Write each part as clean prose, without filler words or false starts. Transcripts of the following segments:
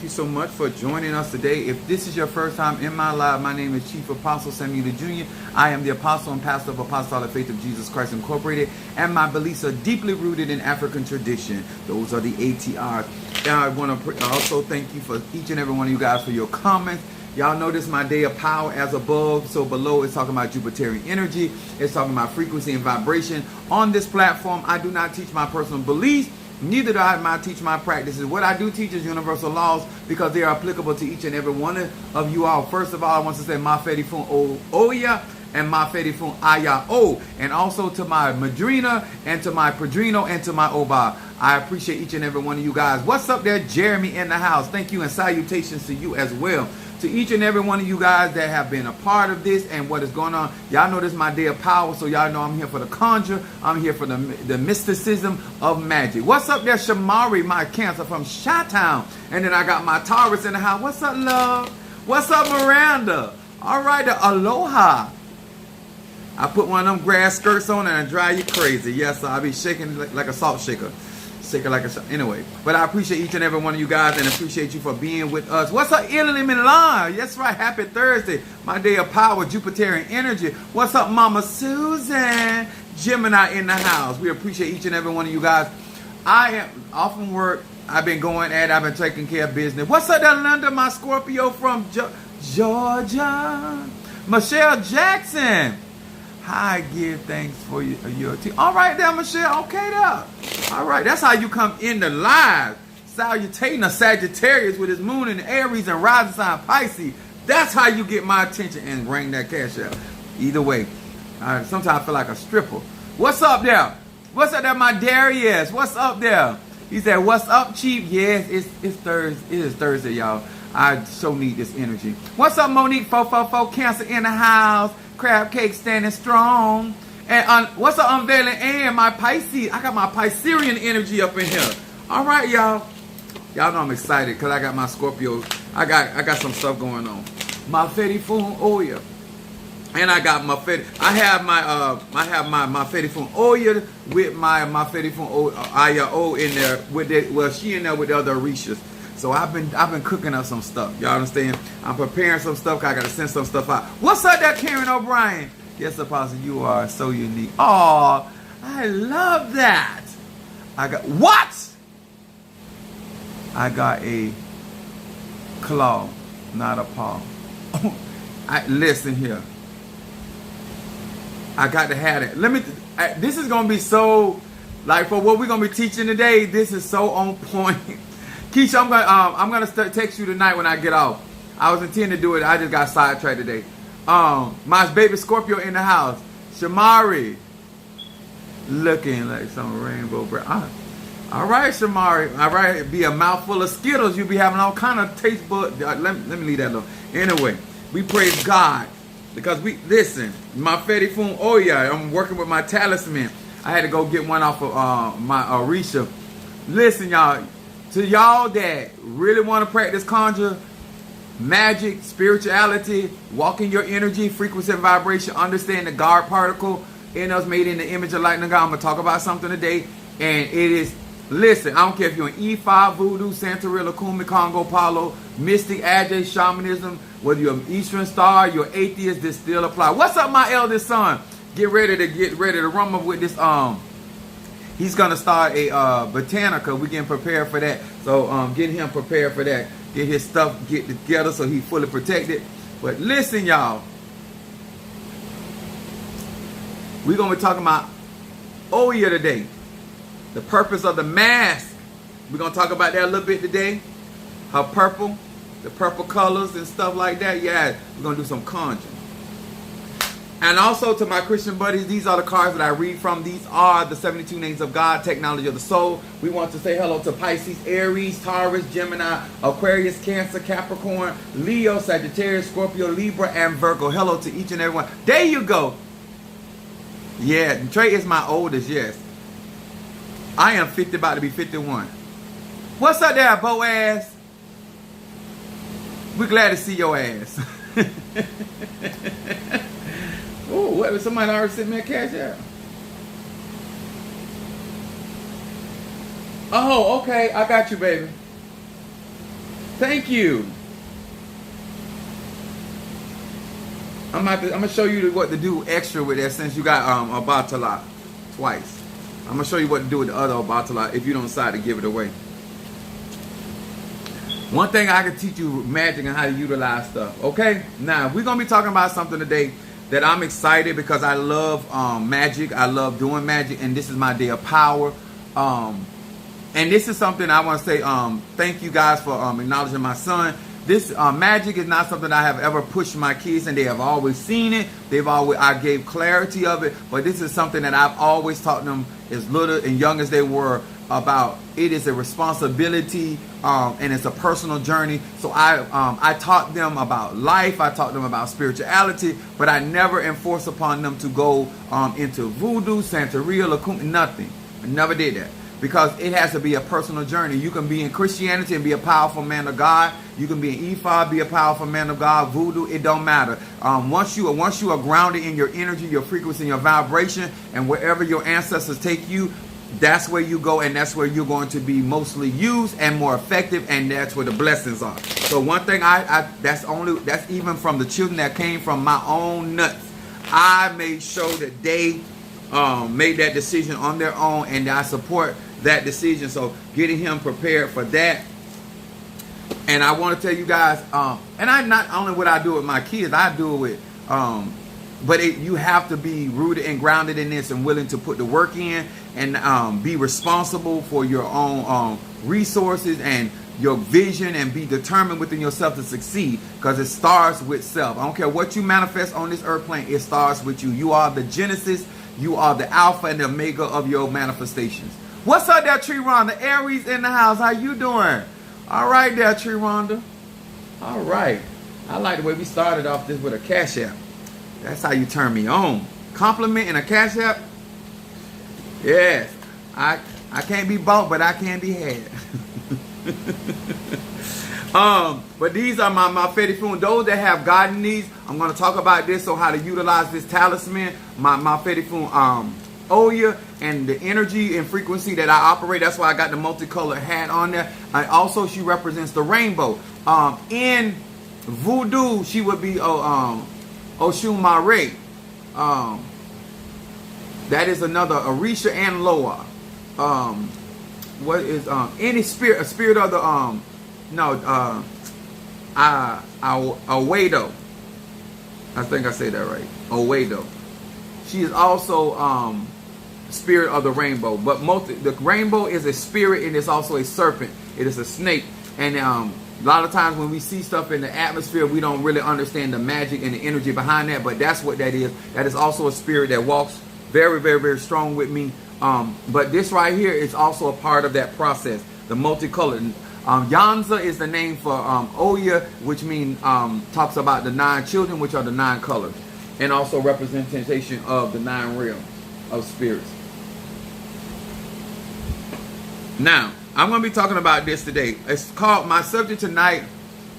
you so much for joining us today. If this is your first time in my life, my name is Chief Apostle Samuel Jr. I am the apostle and pastor of Apostolic Faith of Jesus Christ Incorporated, and my beliefs are deeply rooted in African tradition. Those are the ATRs. And I want to also thank you for each and every one of you guys for your comments. Y'all notice my day of power as above, so below it's talking about Jupiterian energy. It's talking about frequency and vibration. On this platform, I do not teach my personal beliefs. Neither do I teach my practices. What I do teach is universal laws because they are applicable to each and every one of you all. First of all, I want to say Mafedi Fun Oya and Mafedi Fun Aya O. And also to my Madrina and to my Padrino and to my Oba. I appreciate each and every one of you guys. What's up there, Jeremy in the house? Thank you and salutations to you as well. To each and every one of you guys that have been a part of this and what is going on. Y'all know this is my day of power, so y'all know I'm here for the conjure. I'm here for the mysticism of magic. What's up there, Shamari, my Cancer from Chi-Town? And then I got my Taurus in the house. What's up, love? What's up, Miranda? All right, the Aloha. I put one of them grass skirts on and I drive you crazy. Yes, I'll be shaking like a salt shaker. Anyway, but I appreciate each and every one of you guys and appreciate you for being with us. What's up, Italy Milan? Yes, right. Happy Thursday. My day of power, Jupiterian energy. What's up, Mama Susan? Gemini in the house. We appreciate each and every one of you guys. I am off from work. I've been going at it. I've been taking care of business. What's up, Linda, my Scorpio from Georgia? Michelle Jackson. I give thanks for your team. All right there, Michelle. Okay there. All right. That's how you come in the live. Salutating a Sagittarius with his moon in Aries and rising sign Pisces. That's how you get my attention and bring that cash out. Either way. Sometimes I feel like a stripper. What's up there? What's up there, my Darius? What's up there? He said, what's up, Chief? Yes, it's Thursday. It is Thursday, y'all. I so need this energy. What's up, Monique 444? Cancer in the house. Crab cake standing strong. And what's up, unveiling and my Pisces? I got my Piscean energy up in here. All right, y'all. Y'all know I'm excited because I got my Scorpio. I got some stuff going on. My Fedi Fun Oya. And I got my Fedi. I have my Fedi Fun Oya with my Fedi Fun Aya O in there with it. Well, she in there with the other Orishas. So I've been cooking up some stuff. Y'all understand? I'm preparing some stuff. I gotta send some stuff out. What's up there, Karen O'Brien? Yes, Apostle, you are so unique. Oh, I love that. I got what? I got a claw, not a paw. Listen here. I got to have it. This is gonna be so, like, for what we're gonna be teaching today. This is so on point. Keisha, I'm gonna text you tonight when I get off. I was intending to do it. I just got sidetracked today. My baby Scorpio in the house. Shamari, looking like some rainbow bread. All right, Shamari. All right, be a mouthful of Skittles. You'll be having all kind of taste buds. Let me leave that alone. Anyway, we praise God because listen. My Fedi Fun Oya. I'm working with my talisman. I had to go get one off of my Orisha. Listen, y'all. To y'all that really want to practice conjure, magic, spirituality, walk in your energy, frequency and vibration, understand the God particle in us made in the image of light and God. I'm going to talk about something today. And it is, listen, I don't care if you're an E5, Voodoo, Santeria, Kumi, Congo, Palo, Mystic, Ajay, Shamanism, whether you're an Eastern Star, you're atheist, this still apply. What's up, my eldest son? Get ready to rumble with this, he's going to start a Botanica. We're getting prepared for that. So getting him prepared for that. Get his stuff get together so he's fully protected. But listen, y'all. We're going to be talking about Oya today. The purpose of the mask. We're going to talk about that a little bit today. Her purple. The purple colors and stuff like that. Yeah, we're going to do some conjuring. And also to my Christian buddies, these are the cards that I read from. These are the 72 names of God, technology of the soul. We want to say hello to Pisces, Aries, Taurus, Gemini, Aquarius, Cancer, Capricorn, Leo, Sagittarius, Scorpio, Libra, and Virgo. Hello to each and every one. There you go. Yeah, Trey is my oldest, yes. I am 50, about to be 51. What's up there, Boaz? We're glad to see your ass. Oh, what? Somebody already sent me a cash out. Oh, okay. I got you, baby. Thank you. I'm gonna show you what to do extra with that since you got a Obatala twice. I'm gonna show you what to do with the other Obatala if you don't decide to give it away. One thing I can teach you magic and how to utilize stuff. Okay, now we're gonna be talking about something today that I'm excited because I love magic. I love doing magic, and this is my day of power. And this is something I want to say. Thank you guys for acknowledging my son. This magic is not something I have ever pushed my kids, and they have always seen it. I gave clarity of it, but this is something that I've always taught them as little and young as they were about. It is a responsibility, and it's a personal journey. So I taught them about life. I taught them about spirituality, but I never enforced upon them to go into voodoo, Santeria, Lacuna, nothing. I never did that. Because it has to be a personal journey. You can be in Christianity and be a powerful man of God. You can be in Ifa, be a powerful man of God. Voodoo, it don't matter. Once you are grounded in your energy, your frequency, and your vibration, and wherever your ancestors take you, that's where you go, and that's where you're going to be mostly used and more effective, and that's where the blessings are. So one thing that's even from the children that came from my own nuts. I made sure that they made that decision on their own, and I support that decision. So getting him prepared for that. And I want to tell you guys, and I not only what I do with my kids, I do it with but you have to be rooted and grounded in this and willing to put the work in and be responsible for your own resources and your vision, and be determined within yourself to succeed, because it starts with self. I don't care what you manifest on this earth plane, it starts with you. You are the genesis. You are the alpha and the omega of your manifestations. What's up there, Tree Rhonda? Aries in the house. How you doing? All right there, Tree Rhonda. All right. I like the way we started off this with a cash app. That's how you turn me on. Compliment and a cash app? Yes. I can't be bought, but I can be had. But these are my Fetty. Those that have gotten these, I'm going to talk about this, so how to utilize this talisman, my Fetty Oya, and the energy and frequency that I operate. That's why I got the multicolored hat on there. And also, she represents the rainbow. In voodoo, she would be Oshun Mare. That is another Orisha and Loa. What is any spirit? A spirit of the Owedo. I think I say that right. Owedo. She is also spirit of the rainbow. But the rainbow is a spirit, and it's also a serpent. It is a snake. And a lot of times when we see stuff in the atmosphere, we don't really understand the magic and the energy behind that. But that's what that is. That is also a spirit that walks very, very, very strong with me. But this right here is also a part of that process. The multicolored. Yanza is the name for Oya, which means talks about the 9 children, which are the 9 colors, and also representation of the 9 realms of spirits. Now, I'm going to be talking about this today. It's called, my subject tonight,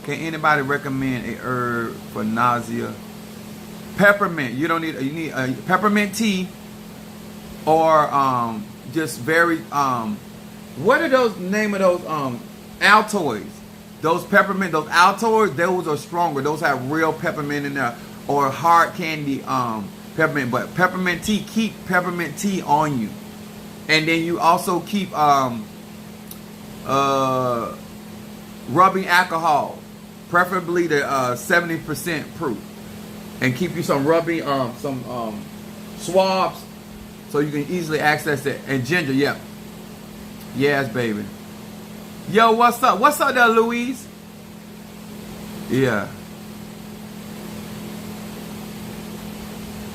can anybody recommend a herb for nausea? Peppermint. You need a peppermint tea, or just very, what are those, name of those, Altoids. Those peppermint, those Altoids, those are stronger. Those have real peppermint in there, or hard candy peppermint. But peppermint tea, keep peppermint tea on you. And then you also keep rubbing alcohol, preferably the 70% proof, and keep you some rubbing some swabs so you can easily access it. And ginger, yeah. Yes, baby. Yo, what's up? What's up there, Louise? Yeah.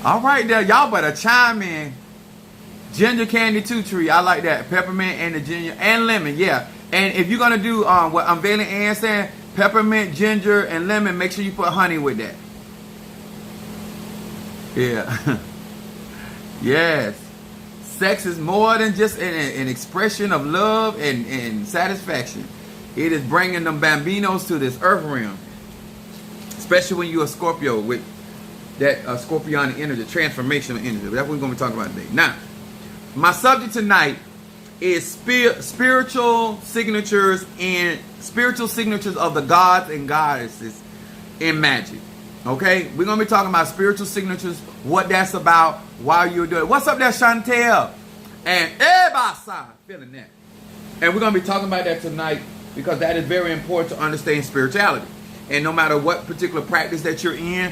All right there. Y'all better chime in. Ginger candy too, Tree. I like that. Peppermint and the ginger and lemon, yeah. And if you're going to do what Unveiling Ann saying, peppermint, ginger, and lemon, make sure you put honey with that. Yeah. Yes. Sex is more than just an expression of love and satisfaction. It is bringing them bambinos to this earth realm. Especially when you're a Scorpio with that scorpionic energy, transformational energy. That's what we're going to be talking about today. Now, my subject tonight is spiritual signatures of the gods and goddesses in magic. Okay, we're gonna be talking about spiritual signatures, what that's about, why you're doing it. What's up there, Chantel? And everybody feeling that. And we're gonna be talking about that tonight because that is very important to understand spirituality. And no matter what particular practice that you're in,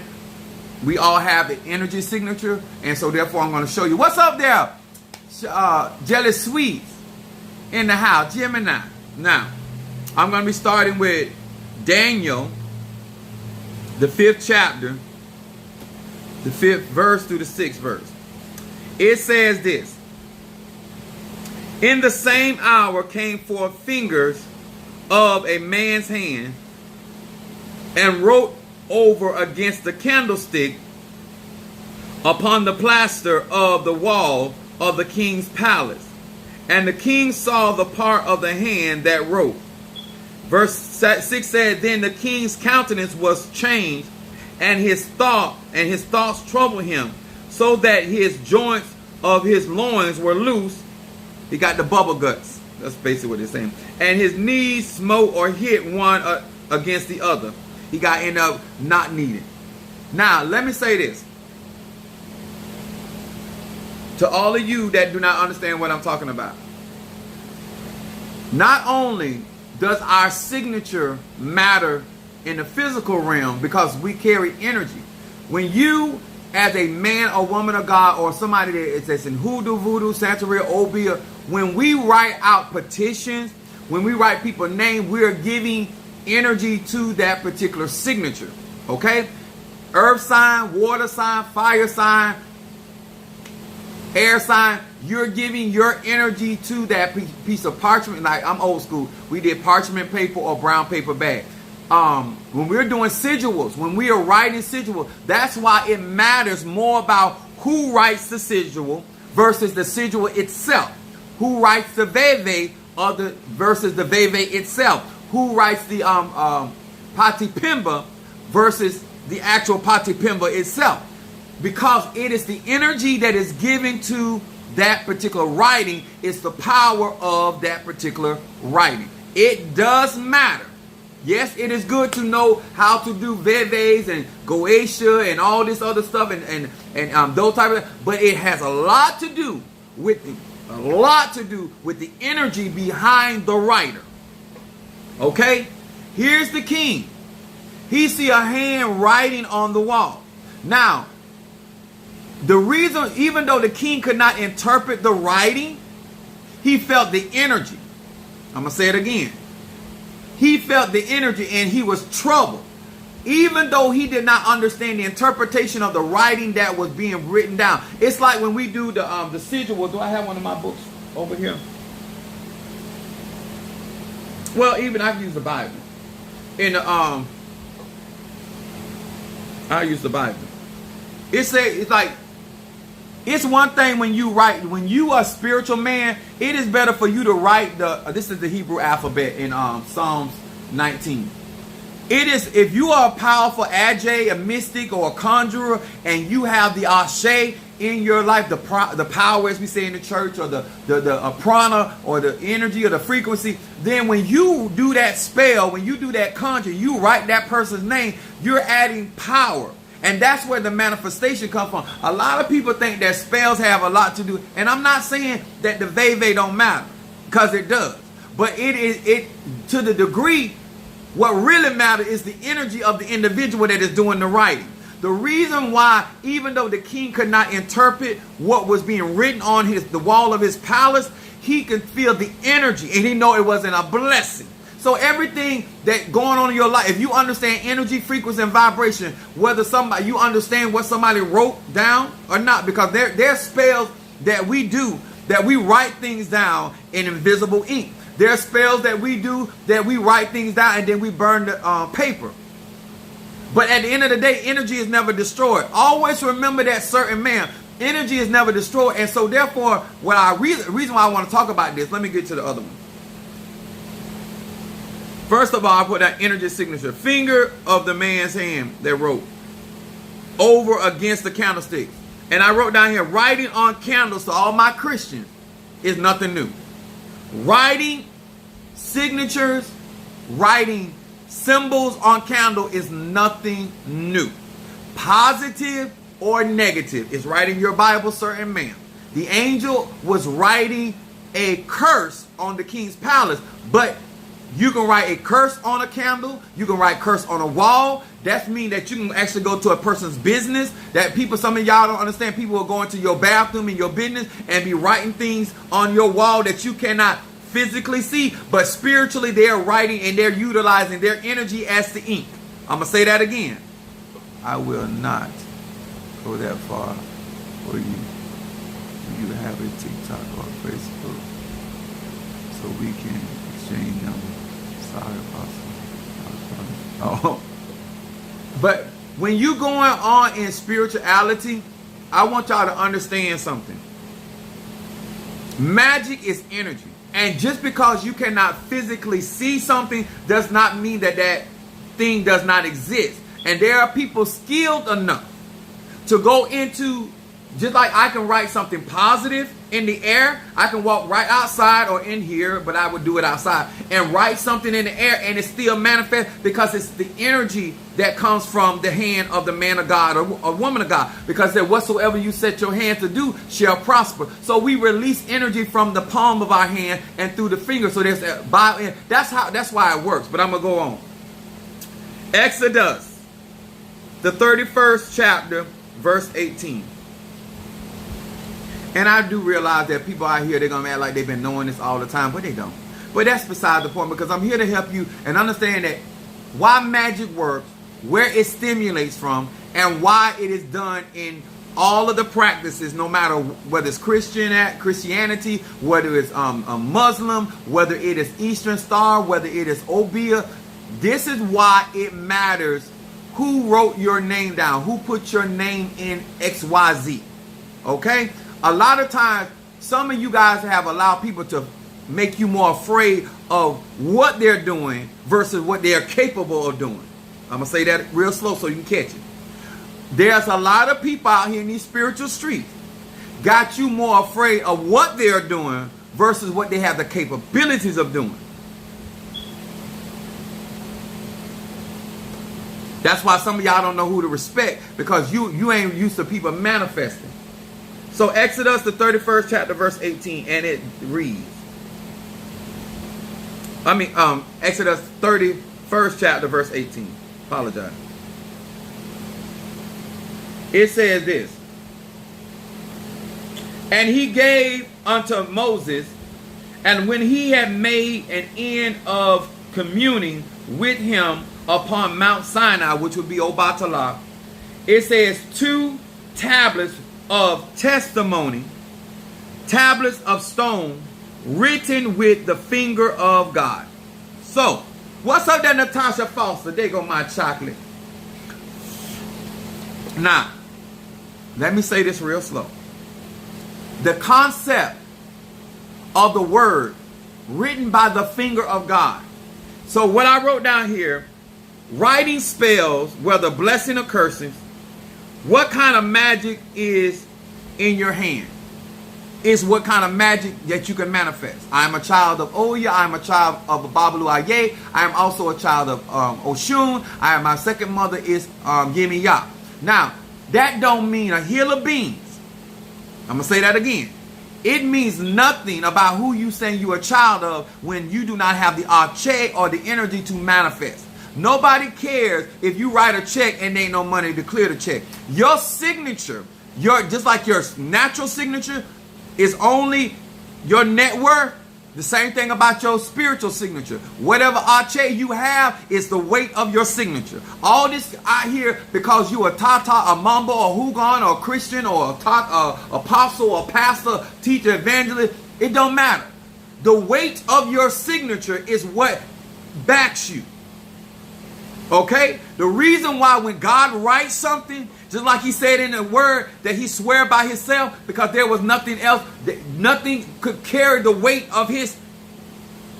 we all have the energy signature, and so therefore I'm gonna show you. What's up there? Jelly Sweets in the house, Gemini. Now, I'm going to be starting with Daniel, the 5th chapter, the 5th verse through the 6th verse. It says this: in the same hour came forth fingers of a man's hand and wrote over against the candlestick upon the plaster of the wall of the king's palace. And the king saw the part of the hand that wrote. Verse 6 said, then the king's countenance was changed, and his thoughts troubled him, so that his joints of his loins were loose. He got the bubble guts. That's basically what it's saying. And his knees smote or hit one against the other. He got end up not needed. Now, let me say this. To all of you that do not understand what I'm talking about. Not only does our signature matter in the physical realm because we carry energy. When you, as a man or woman of God, or somebody that's in hoodoo, voodoo, Santeria, Obia, when we write out petitions, when we write people's name, we're giving energy to that particular signature. Okay? Earth sign, water sign, fire sign, air sign, you're giving your energy to that piece of parchment. Like, I'm old school. We did parchment paper or brown paper bag. When we're doing sigils, when we are writing sigil, that's why it matters more about who writes the sigil versus the sigil itself. Who writes the veve versus the veve itself. Who writes the patipimba versus the actual patipimba itself. Because it is the energy that is given to that particular writing. It's the power of that particular writing. It does matter. Yes, it is good to know how to do veves and goetia and all this other stuff and those type of, but it has a lot to do with the energy behind the writer. Okay? Here's the king. He see a hand writing on the wall. Now, the reason, even though the king could not interpret the writing, he felt the energy. I'm going to say it again. He felt the energy and he was troubled. Even though he did not understand the interpretation of the writing that was being written down. It's like when we do the sigil. Do I have one of my books over here? Well, even I can use the Bible. In the I use the Bible. It's like, it's one thing when you write, when you are a spiritual man, it is better for you to write this is the Hebrew alphabet in Psalms 19. It is, if you are a powerful age, a mystic, or a conjurer, and you have the ashe in your life, the power, as we say in the church, or the prana, or the energy, or the frequency, then when you do that spell, when you do that conjure, you write that person's name, you're adding power. And that's where the manifestation comes from. A lot of people think that spells have a lot to do. And I'm not saying that the veve don't matter, because it does. But it to the degree, what really matters is the energy of the individual that is doing the writing. The reason why, even though the king could not interpret what was being written on the wall of his palace, he could feel the energy, and he know it wasn't a blessing. So everything that going on in your life, if you understand energy, frequency, and vibration, whether you understand what somebody wrote down or not, because there's spells that we do, that we write things down in invisible ink. There are spells that we do that we write things down and then we burn the paper. But at the end of the day, energy is never destroyed. Always remember that, certain man. Energy is never destroyed. And so therefore, reason why I want to talk about this, let me get to the other one. First of all, I put that energy signature. Finger of the man's hand that wrote over against the candlestick. And I wrote down here, writing on candles to all my Christians is nothing new. Writing signatures, writing symbols on candle is nothing new. Positive or negative is writing your Bible, sir and ma'am. The angel was writing a curse on the king's palace, but you can write a curse on a candle. You can write curse on a wall. That means that you can actually go to a person's business. That people, some of y'all don't understand, people will go into your bathroom in your business and be writing things on your wall that you cannot physically see, but spiritually they're writing and they're utilizing their energy as the ink. I'm going to say that again. I will not go that far for you. You have a TikTok or Facebook so we can exchange numbers. Sorry, Apostle. Oh. But when you're going on in spirituality, I want y'all to understand something. Magic is energy. And just because you cannot physically see something does not mean that that thing does not exist. And there are people skilled enough to go into, just like I can write something positive in the air, I can walk right outside or in here, but I would do it outside, and write something in the air and it still manifests because it's the energy that comes from the hand of the man of God or a woman of God, because that whatsoever you set your hand to do shall prosper. So we release energy from the palm of our hand and through the finger. So there's that's why it works. But I'm gonna go on. Exodus, the 31st chapter, verse 18. And I do realize that people out here, they're going to act like they've been knowing this all the time, but they don't. But that's beside the point, because I'm here to help you and understand that why magic works, where it stimulates from, and why it is done in all of the practices, no matter whether it's Christianity, whether it's a Muslim, whether it is Eastern Star, whether it is Obeah. This is why it matters who wrote your name down, who put your name in XYZ. Okay? A lot of times, some of you guys have allowed people to make you more afraid of what they're doing versus what they're capable of doing. I'm going to say that real slow so you can catch it. There's a lot of people out here in these spiritual streets got you more afraid of what they're doing versus what they have the capabilities of doing. That's why some of y'all don't know who to respect, because you ain't used to people manifesting. So Exodus, the 31st chapter, verse 18, and it reads. Exodus 31st chapter, verse 18. Apologize. It says this. And he gave unto Moses, and when he had made an end of communing with him upon Mount Sinai, which would be Obatala, it says 2 tablets of testimony, tablets of stone, written with the finger of God. So, what's up there, Natasha Foster? There go my chocolate. Now, let me say this real slow. The concept of the word written by the finger of God. So what I wrote down here, writing spells, whether blessing or cursing. What kind of magic is in your hand? Is what kind of magic that you can manifest. I am a child of Oya. I am a child of Babalu Aye. I am also a child of Oshun. My second mother is Gimiya. Now, that don't mean a hill of beans. I'm going to say that again. It means nothing about who you saying you're a child of when you do not have the arche or the energy to manifest. Nobody cares if you write a check and there ain't no money to clear the check. Your signature, just like your natural signature is only your net worth, the same thing about your spiritual signature. Whatever arche you have is the weight of your signature. All this out here because you a Tata, a Mambo, a Hugon, or a Christian, or a apostle, or pastor, teacher, evangelist, it don't matter. The weight of your signature is what backs you. Okay? The reason why when God writes something, just like he said in the word that he swear by himself, because there was nothing else, nothing could carry the weight of his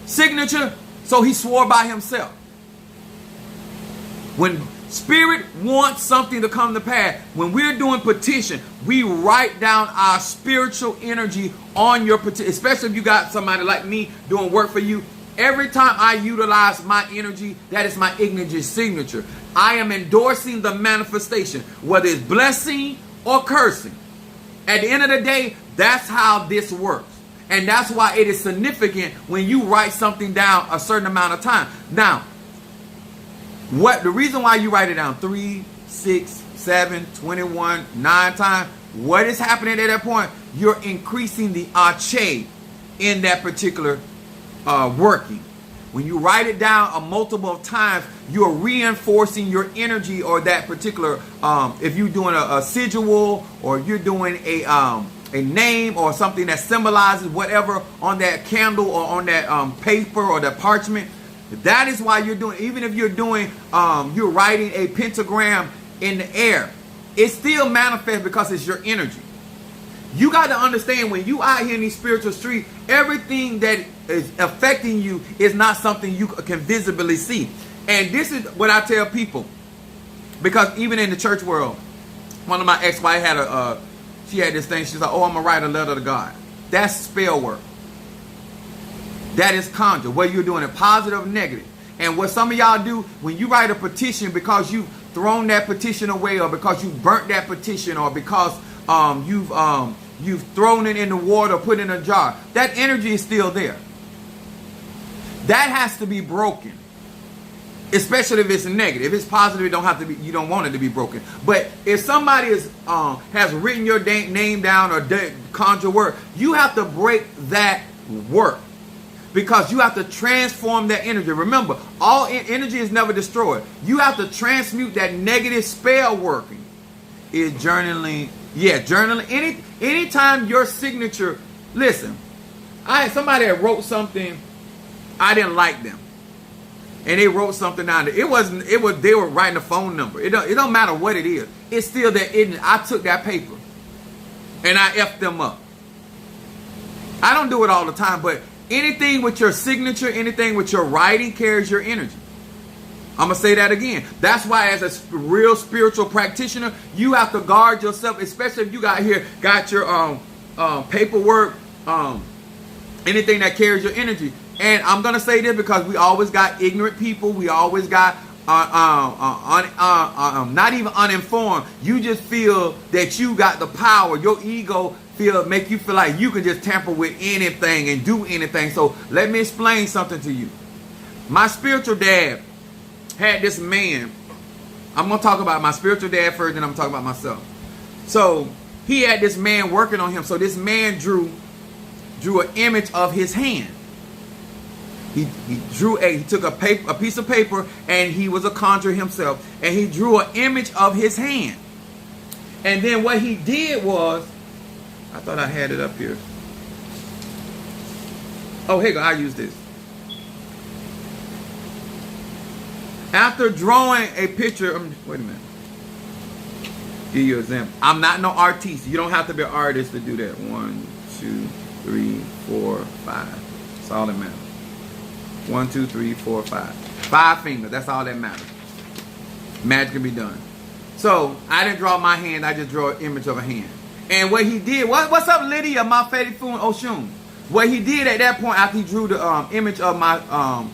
signature, so he swore by himself. When Spirit wants something to come to pass, when we're doing petition, we write down our spiritual energy on your petition, especially if you got somebody like me doing work for you. Every time I utilize my energy, that is my energy signature. I am endorsing the manifestation, whether it's blessing or cursing. At the end of the day, that's how this works. And that's why it is significant when you write something down a certain amount of time. Now, the reason why you write it down 3, 6, 7, 21, 9 times, what is happening at that point? You're increasing the ache in that particular working. When you write it down a multiple of times, you're reinforcing your energy, or that particular, if you're doing a sigil, or you're doing a name or something that symbolizes whatever on that candle or on that paper or that parchment. That is why you're doing, even if you're doing, you're writing a pentagram in the air, it still manifests because it's your energy. You got to understand, when you out here in these spiritual streets, everything that is affecting you is not something you can visibly see. And this is what I tell people, because even in the church world, one of my ex-wife had she had this thing. She's like, oh, I'm going to write a letter to God. That's spell work. That is conjure, whether you're doing it positive or negative. And what some of y'all do, when you write a petition because you've thrown that petition away, or because you burnt that petition, or because you've thrown it in the water, put it in a jar, that energy is still there. That has to be broken. Especially if it's negative. If it's positive, it don't have to be. You don't want it to be broken. But if somebody has written your name down or conjure work, you have to break that work, because you have to transform that energy. Remember, all energy is never destroyed. You have to transmute that negative spell working. Is journaling. Yeah, journaling. Anytime your signature. Listen, I had somebody that wrote something. I didn't like them, and they wrote something down there. It was they were writing a phone number. It don't matter what it is. It's still that I took that paper and I effed them up. I don't do it all the time, but anything with your signature, anything with your writing carries your energy. I'm going to say that again. That's why, as a real spiritual practitioner, you have to guard yourself, especially if you got your paperwork, anything that carries your energy. And I'm going to say this because we always got ignorant people. We always got not even uninformed. You just feel that you got the power. Your ego make you feel like you can just tamper with anything and do anything. So let me explain something to you. My spiritual dad had this man. I'm going to talk about my spiritual dad first, then I'm going to talk about myself. So he had this man working on him. So this man drew an image of his hand. He took a piece of paper, and he was a conjurer himself, and he drew an image of his hand. And then what he did was, I thought I had it up here. Oh, here you go. I use this. After drawing a picture, wait a minute. Give you an example. I'm not no artiste. You don't have to be an artist to do that. 1, 2, 3, 4, 5. That's all that matters. 1, 2, 3, 4, 5. 5 fingers. That's all that matters. Magic can be done. So I didn't draw my hand. I just drew an image of a hand. And what he did, what's up, Lydia, my Fetty Foon Oshun? What he did at that point, after he drew the image of my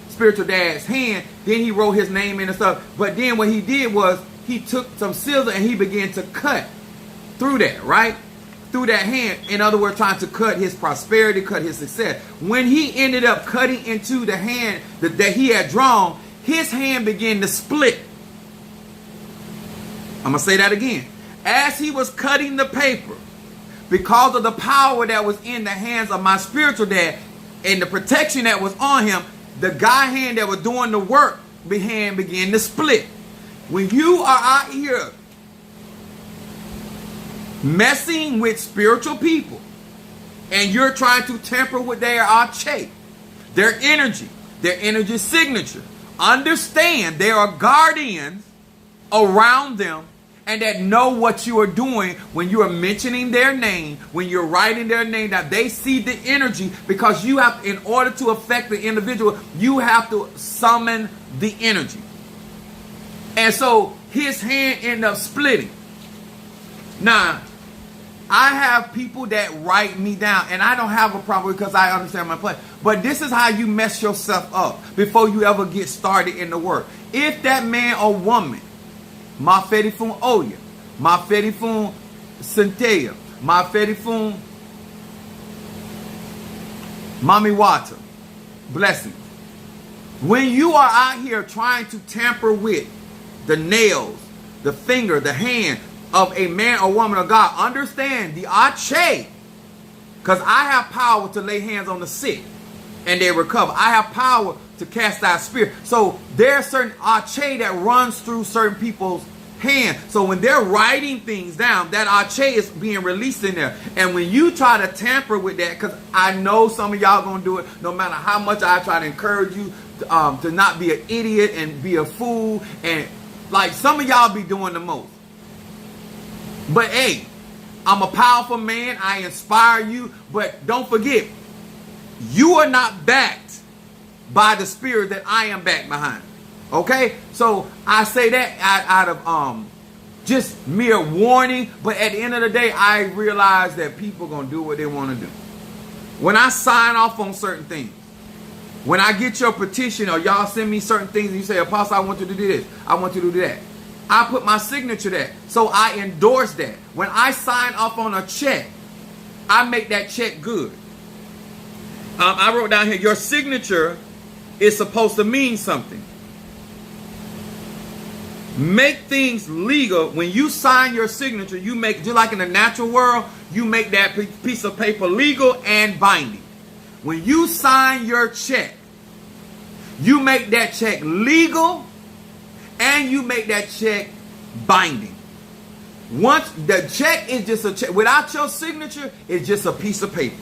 spiritual dad's hand, then he wrote his name in and stuff. But then what he did was, he took some scissors and he began to cut through that, right? Through that hand. In other words, trying to cut his prosperity, cut his success. When he ended up cutting into the hand that he had drawn, his hand began to split. I'm going to say that again. As he was cutting the paper, because of the power that was in the hands of my spiritual dad and the protection that was on him, the guy hand that was doing the work, the hand began to split. When you are out here messing with spiritual people and you're trying to tamper with their ache, their energy signature, understand there are guardians around them and that know what you are doing when you are mentioning their name, when you're writing their name, that they see the energy, because you have, in order to affect the individual, you have to summon the energy. And so his hand ended up splitting. Now, I have people that write me down, and I don't have a problem because I understand my plan. But this is how you mess yourself up before you ever get started in the work. If that man or woman, Mafedi Fun Oya, Mafedi Fun Centea, Mafedi Fun Mami Wata, blessings. When you are out here trying to tamper with the nails, the finger, the hand of a man or woman of God, understand the Ache, because I have power to lay hands on the sick and they recover. I have power to cast out spirit. So there's certain Ache that runs through certain people's hand. So when they're writing things down, that Ache is being released in there. And when you try to tamper with that, because I know some of y'all gonna do it, no matter how much I try to encourage you to not be an idiot and be a fool, and like some of y'all be doing the most. But hey, I'm a powerful man. I inspire you. But don't forget, you are not backed by the spirit that I am backed behind. Okay? So I say that out of just mere warning. But at the end of the day, I realize that people going to do what they want to do. When I sign off on certain things, when I get your petition or y'all send me certain things and you say, Apostle, I want you to do this, I want you to do that, I put my signature there. So I endorse that. When I sign off on a check, I make that check good. I wrote down here, your signature is supposed to mean something. Make things legal. When you sign your signature, you make, just like in the natural world, you make that piece of paper legal and binding. When you sign your check, you make that check legal and you make that check binding. Once the check is just a check, without your signature, it's just a piece of paper.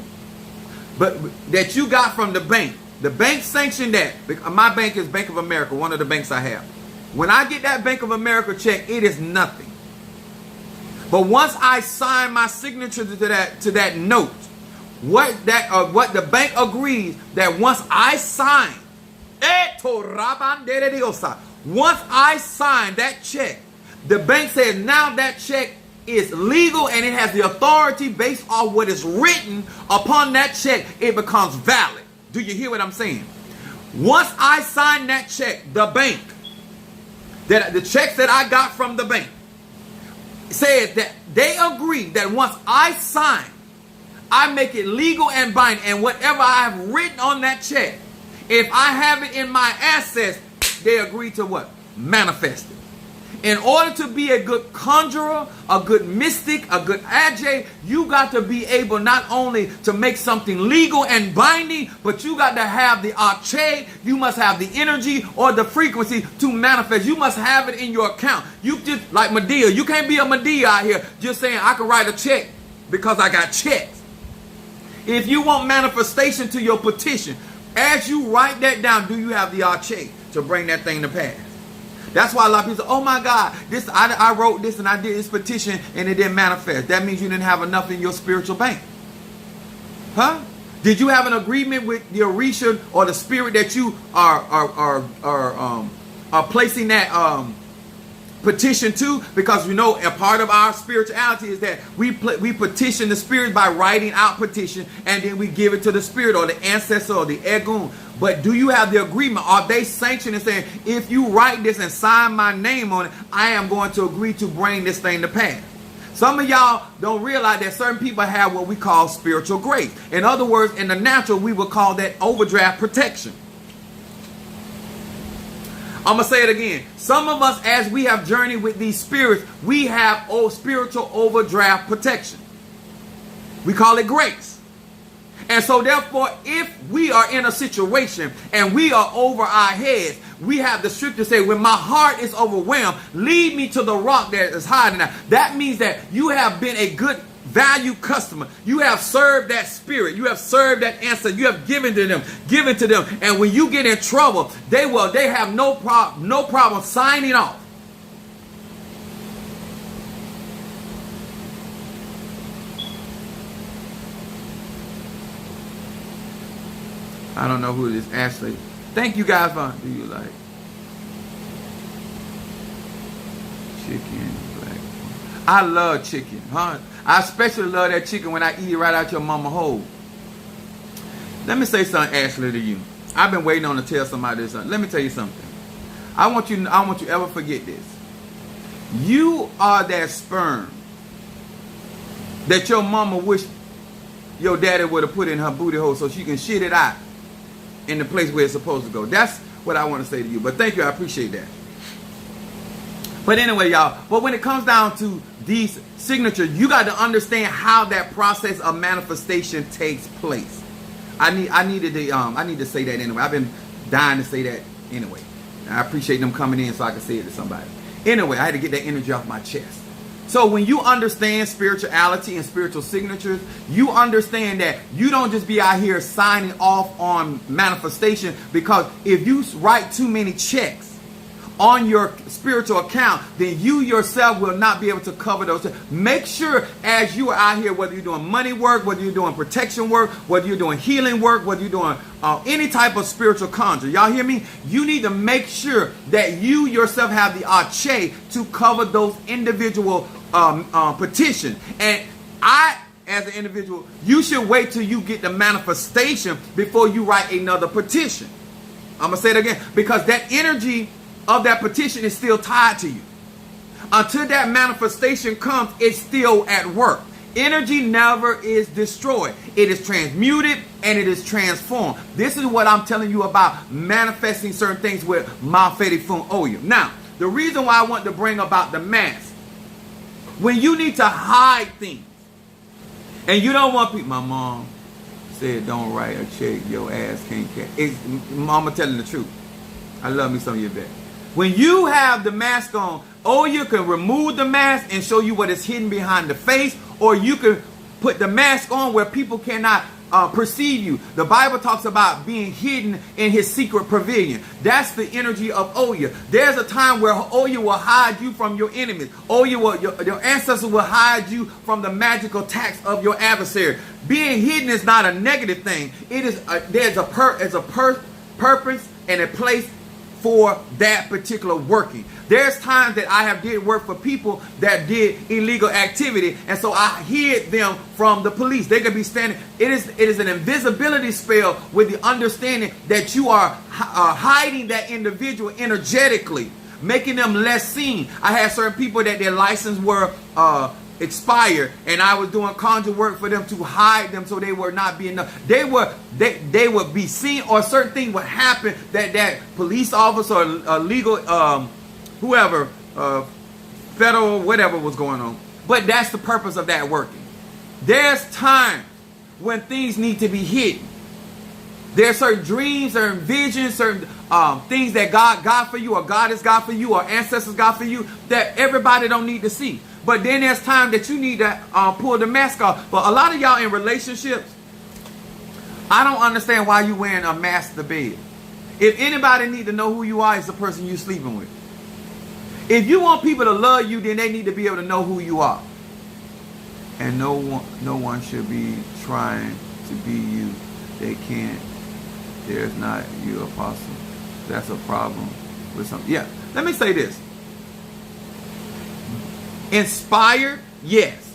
But that you got from the bank. The bank sanctioned that. My bank is Bank of America, one of the banks I have. When I get that Bank of America check, it is nothing. But once I sign my signature to that note, what the bank agrees that once I sign, once I sign that check, the bank says now that check is legal and it has the authority based on what is written upon that check. It becomes valid. Do you hear what I'm saying? Once I sign that check, the bank, that the checks that I got from the bank, says that they agree that once I sign, I make it legal and binding, and whatever I have written on that check, if I have it in my assets, they agree to what? Manifest it. In order to be a good conjurer, a good mystic, a good age, you got to be able not only to make something legal and binding, but you got to have the arche, you must have the energy or the frequency to manifest. You must have it in your account. You just, like Medea, you can't be a Medea out here just saying, I can write a check because I got checks. If you want manifestation to your petition, as you write that down, do you have the arche to bring that thing to pass? That's why a lot of people say, oh my God, this I wrote this and I did this petition and it didn't manifest. That means you didn't have enough in your spiritual bank. Huh? Did you have an agreement with the Orisha or the spirit that you are placing that petition to? Because you know, a part of our spirituality is that we petition the spirit by writing out petition and then we give it to the spirit or the ancestor or the Egun. But do you have the agreement? Are they sanctioned and saying, if you write this and sign my name on it, I am going to agree to bring this thing to pass? Some of y'all don't realize that certain people have what we call spiritual grace. In other words, in the natural, we would call that overdraft protection. I'm going to say it again. Some of us, as we have journeyed with these spirits, we have spiritual overdraft protection. We call it grace. And so therefore, if we are in a situation and we are over our heads, we have the scripture say, when my heart is overwhelmed, lead me to the rock that is higher than that. That means that you have been a good value customer. You have served that spirit. You have served that answer. You have given to them. And when you get in trouble, they have no problem signing off. I don't know who it is. Ashley. Thank you guys for. Do you like? Chicken, black. I love chicken, huh? I especially love that chicken when I eat it right out your mama hole. Let me say something, Ashley, to you. I've been waiting on to tell somebody this. Let me tell you something. I want you ever forget this. You are that sperm that your mama wished your daddy would have put in her booty hole so she can shit it out in the place where it's supposed to go. That's what I want to say to you. But thank you, I appreciate that. But anyway, y'all, but when it comes down to these signatures, you got to understand how that process of manifestation takes place. I need to say that anyway. I've been dying to say that anyway. I appreciate them coming in so I can say it to somebody. Anyway, I had to get that energy off my chest. So when you understand spirituality and spiritual signatures, you understand that you don't just be out here signing off on manifestation, because if you write too many checks on your spiritual account, then you yourself will not be able to cover those. Make sure as you are out here, whether you're doing money work, whether you're doing protection work, whether you're doing healing work, whether you're doing any type of spiritual conjure, y'all hear me? You need to make sure that you yourself have the arche to cover those individual petitions. And as an individual, you should wait till you get the manifestation before you write another petition. I'm going to say it again, because that energy of that petition is still tied to you. Until that manifestation comes, it's still at work. Energy never is destroyed. It is transmuted and it is transformed. This is what I'm telling you about manifesting certain things with Mafedi Fun Oyo. Now, the reason why I want to bring about the mask, when you need to hide things, and you don't want people, my mom said don't write a check, your ass can't catch. Mama telling the truth. I love me some of your bet. When you have the mask on, or you can remove the mask and show you what is hidden behind the face, or you can put the mask on where people cannot perceive you. The Bible talks about being hidden in his secret pavilion. That's the energy of Oya. There's a time where Oya will hide you from your enemies. Oya will, your ancestors will hide you from the magical attacks of your adversary. Being hidden is not a negative thing. It is there's a purpose and a place for that particular working. There's times that I have did work for people that did illegal activity, and so I hid them from the police. They could be standing. It is an invisibility spell with the understanding that you are hiding that individual energetically, making them less seen. I had certain people that their license were expired, and I was doing conjure work for them to hide them so they were not being they would be seen, or a certain thing would happen that police officer or legal whoever federal whatever was going on. But that's the purpose of that working. There's times when things need to be hidden. There's certain dreams, certain visions, certain things that God got for you, or God has got for you, or ancestors got for you, that everybody don't need to see. But then there's time that you need to pull the mask off. But a lot of y'all in relationships, I don't understand why you wearing a mask to bed. If anybody need to know who you are, it's the person you sleeping with. If you want people to love you, then they need to be able to know who you are. And no one should be trying to be you. They can't. There's not you, apostle. That's a problem with some. Yeah. Let me say this. Inspired, yes.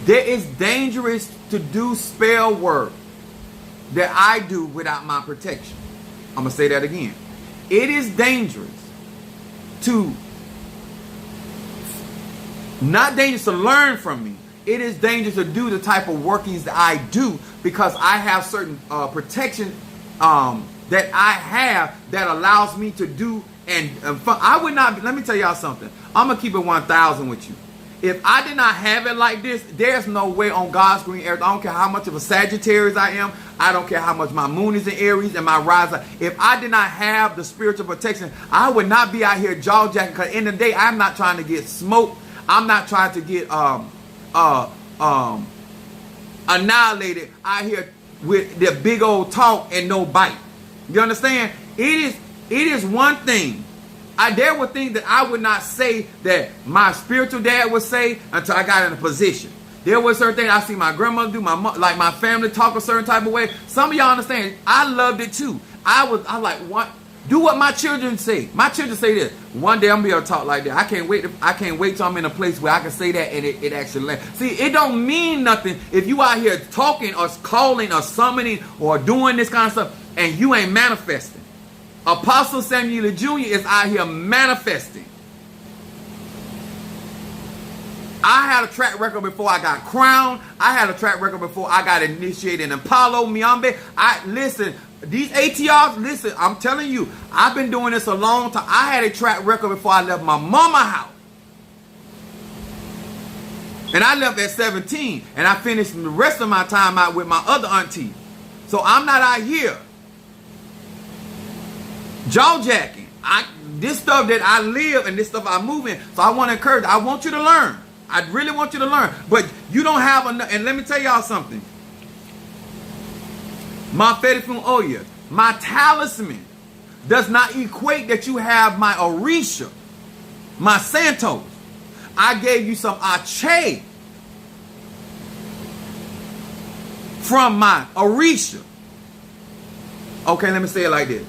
There is dangerous to do spell work that I do without my protection. I'm going to say that again. It is dangerous to, not dangerous to learn from me. It is dangerous to do the type of workings that I do, because I have certain protection that I have that allows me to do. And I would not, let me tell y'all something. I'm going to keep it 1,000 with you. If I did not have it like this, there's no way on God's green earth. I don't care how much of a Sagittarius I am. I don't care how much my moon is in Aries and my rise. If I did not have the spiritual protection, I would not be out here jaw jacking. Because in the day, I'm not trying to get smoked. I'm not trying to get annihilated out here with the big old talk and no bite. You understand? It is one thing. There were things that I would not say that my spiritual dad would say until I got in a position. There were certain things I see my grandmother do, like my family talk a certain type of way. Some of y'all understand. I loved it too. I like what Do what my children say. My children say this. One day I'm gonna be able to talk like that. I can't wait till I'm in a place where I can say that and it actually lands. See, it don't mean nothing if you out here talking or calling or summoning or doing this kind of stuff and you ain't manifesting. Apostle Samuel Jr. is out here manifesting. I had a track record before I got crowned. I had a track record before I got initiated in Apollo, Miambe. Listen, these ATRs, listen, I'm telling you, I've been doing this a long time. I had a track record before I left my mama house. And I left at 17. And I finished the rest of my time out with my other auntie. So I'm not out here jaw-jacking. This stuff that I live and this stuff I move in. So I want to encourage, I want you to learn. I really want you to learn. But you don't have enough. And let me tell y'all something. My Fedifun Oya, my talisman does not equate that you have my Orisha, my Santos. I gave you some Ache from my Orisha. Okay, let me say it like this.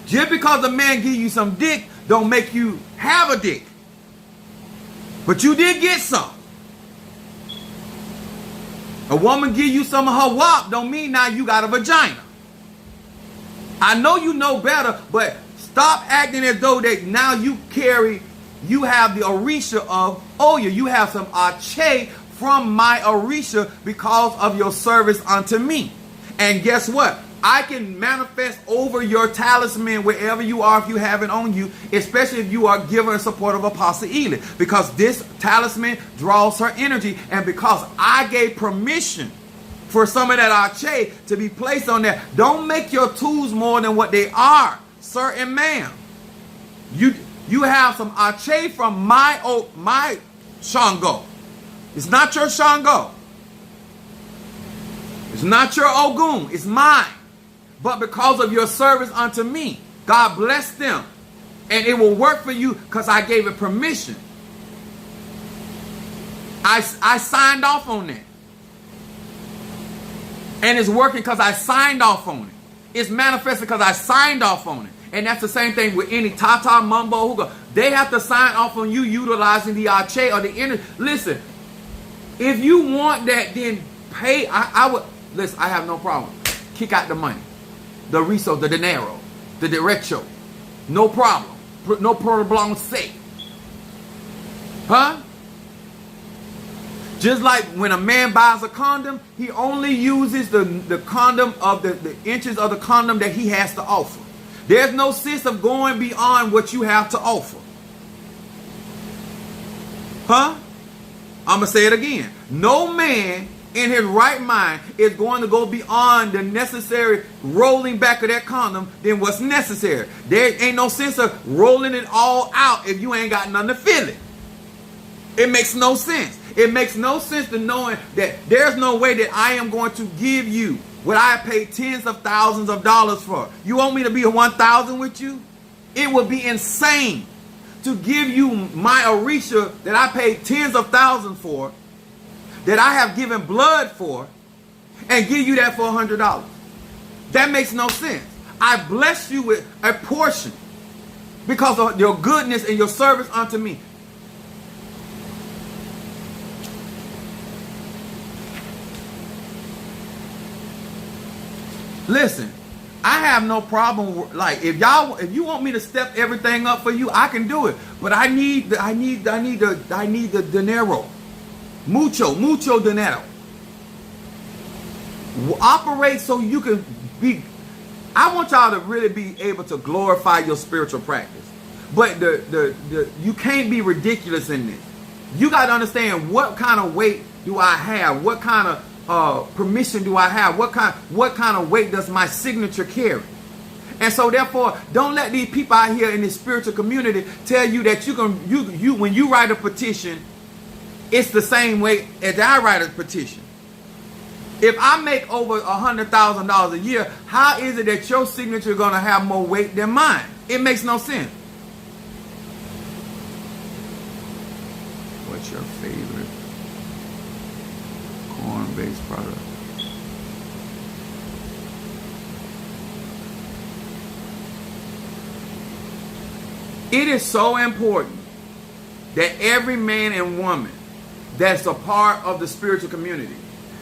Just because a man give you some dick don't make you have a dick. But you did get some. A woman give you some of her wop don't mean now you got a vagina. I know you know better, but stop acting as though that now you have the Orisha of Oya. You have some Ache from my Orisha because of your service unto me. And guess what? I can manifest over your talisman wherever you are if you have it on you, especially if you are giver and support of Apostle Ely, because this talisman draws her energy, and because I gave permission for some of that Ache to be placed on there. Don't make your tools more than what they are, sir and ma'am. You have some Ache from my Shango. It's not your Shango. It's not your Ogun. It's mine. But because of your service unto me, God bless them. And it will work for you because I gave it permission. I signed off on that. And it's working because I signed off on it. It's manifesting because I signed off on it. And that's the same thing with any Tata, Mumbo, Huga. They have to sign off on you utilizing the Ache or the energy. Listen, if you want that, then pay. I would. Listen, I have no problem. Kick out the money. The riso, the dinero, the derecho. No problem. No problem say. Huh? Just like when a man buys a condom, he only uses the condom of the inches of the condom that he has to offer. There's no sense of going beyond what you have to offer. Huh? I'm going to say it again. No man in his right mind is going to go beyond the necessary rolling back of that condom than what's necessary. There ain't no sense of rolling it all out if you ain't got nothing to fill it. It makes no sense. It makes no sense to knowing that there's no way that I am going to give you what I paid tens of thousands of dollars for. You want me to be a 1,000 with you? It would be insane to give you my Orisha that I paid tens of thousands for, that I have given blood for, and give you that for $100. That makes no sense. I bless you with a portion because of your goodness and your service unto me. Listen, I have no problem. Like if you want me to step everything up for you, I can do it. But I need the dinero. Mucho dinero. Operate so you can be. I want y'all to really be able to glorify your spiritual practice. But you can't be ridiculous in this. You got to understand what kind of weight do I have? What kind of permission do I have? What kind of weight does my signature carry? And so therefore, don't let these people out here in this spiritual community tell you that you when you write a petition, it's the same way as I write a petition. If I make over $100,000 a year, how is it that your signature is going to have more weight than mine? It makes no sense. What's your favorite corn-based product? It is so important that every man and woman that's a part of the spiritual community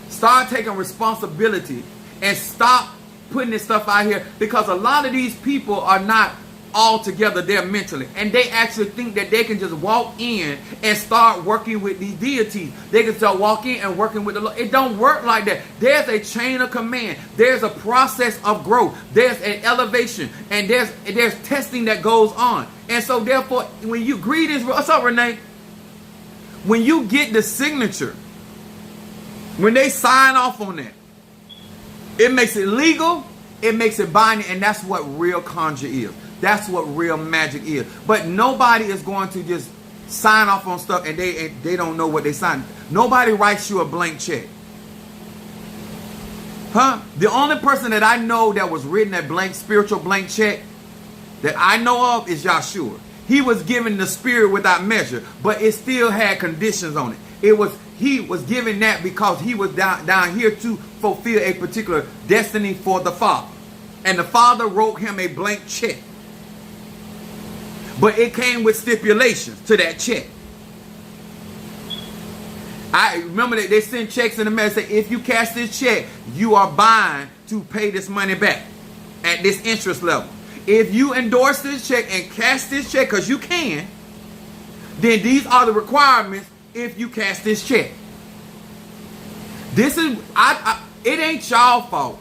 start taking responsibility and stop putting this stuff out here, because a lot of these people are not all together there mentally, and they actually think that they can just walk in and start working with these deities. They can start walking and working with the Lord. It don't work like that. There's a chain of command. There's a process of growth. There's an elevation, and there's testing that goes on. And so therefore, when you greetings, what's up, Renee? When you get the signature, when they sign off on that, it makes it legal, it makes it binding, and that's what real conjure is. That's what real magic is. But nobody is going to just sign off on stuff and they don't know what they signed. Nobody writes you a blank check. Huh? The only person that I know that was written a blank, spiritual blank check that I know of is Yahshua. He was given the spirit without measure, but it still had conditions on it. He was given that because he was down here to fulfill a particular destiny for the Father. And the Father wrote him a blank check. But it came with stipulations to that check. I remember that they sent checks in the mail and say, if you cash this check, you are bound to pay this money back at this interest level. If you endorse this check and cash this check, because you can, then these are the requirements if you cash this check. This is, it ain't y'all fault.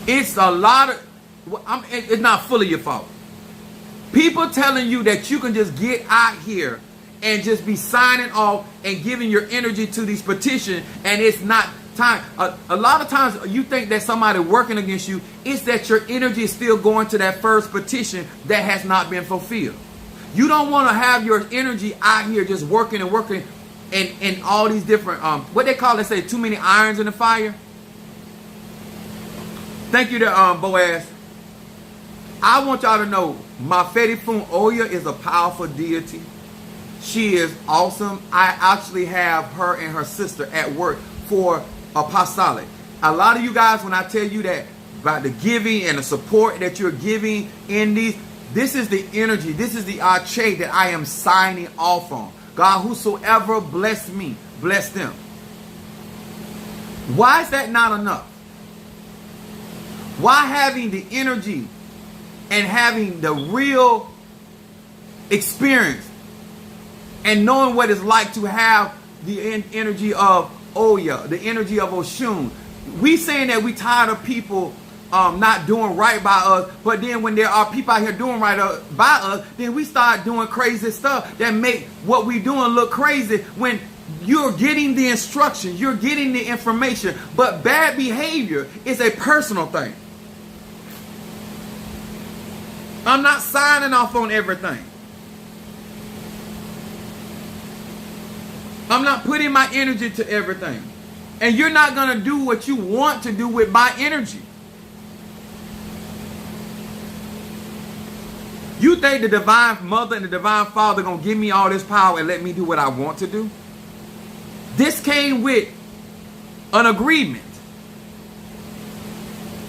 It's a lot of, it's not fully your fault. People telling you that you can just get out here and just be signing off and giving your energy to these petitions, and it's not time. A lot of times you think that somebody working against you, it's that your energy is still going to that first petition that has not been fulfilled. You don't want to have your energy out here just working and working and all these different, what they call, let's say, too many irons in the fire. Thank you to Boaz. I want y'all to know, Mafeti Fun Oya is a powerful deity. She is awesome. I actually have her and her sister at work for apostolic. A lot of you guys, when I tell you that about the giving and the support that you're giving in these, this is the energy, this is the arche that I am signing off on. God, whosoever bless me, bless them. Why is that not enough? Why having the energy and having the real experience and knowing what it's like to have the energy of Oya, the energy of Oshun? We saying that we tired of people not doing right by us, but then when there are people out here doing right by us, then we start doing crazy stuff that make what we doing look crazy, when you're getting the instructions, you're getting the information, but bad behavior is a personal thing. I'm not signing off on everything. I'm not putting my energy to everything. And you're not going to do what you want to do with my energy. You think the divine mother and the divine father going to give me all this power and let me do what I want to do? This came with an agreement.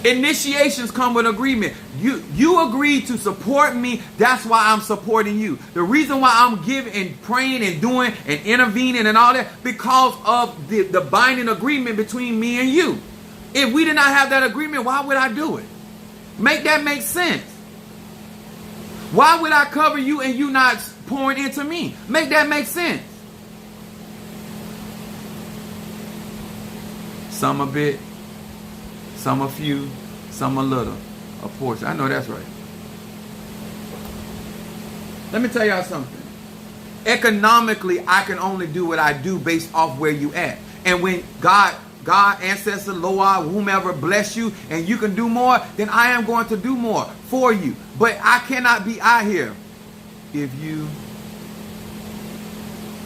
Initiations come with agreement. You agreed to support me. That's why I'm supporting you. The reason why I'm giving and praying and doing and intervening and all that, because of the binding agreement between me and you. If we did not have that agreement, why would I do it? Make that make sense. Why would I cover you and you not pouring into me? Make that make sense. Some a bit, some a few, some a little, a portion. I know that's right. Let me tell y'all something. Economically, I can only do what I do based off where you at. And when God, ancestor, Loa, whomever bless you and you can do more, then I am going to do more for you. But I cannot be out here if you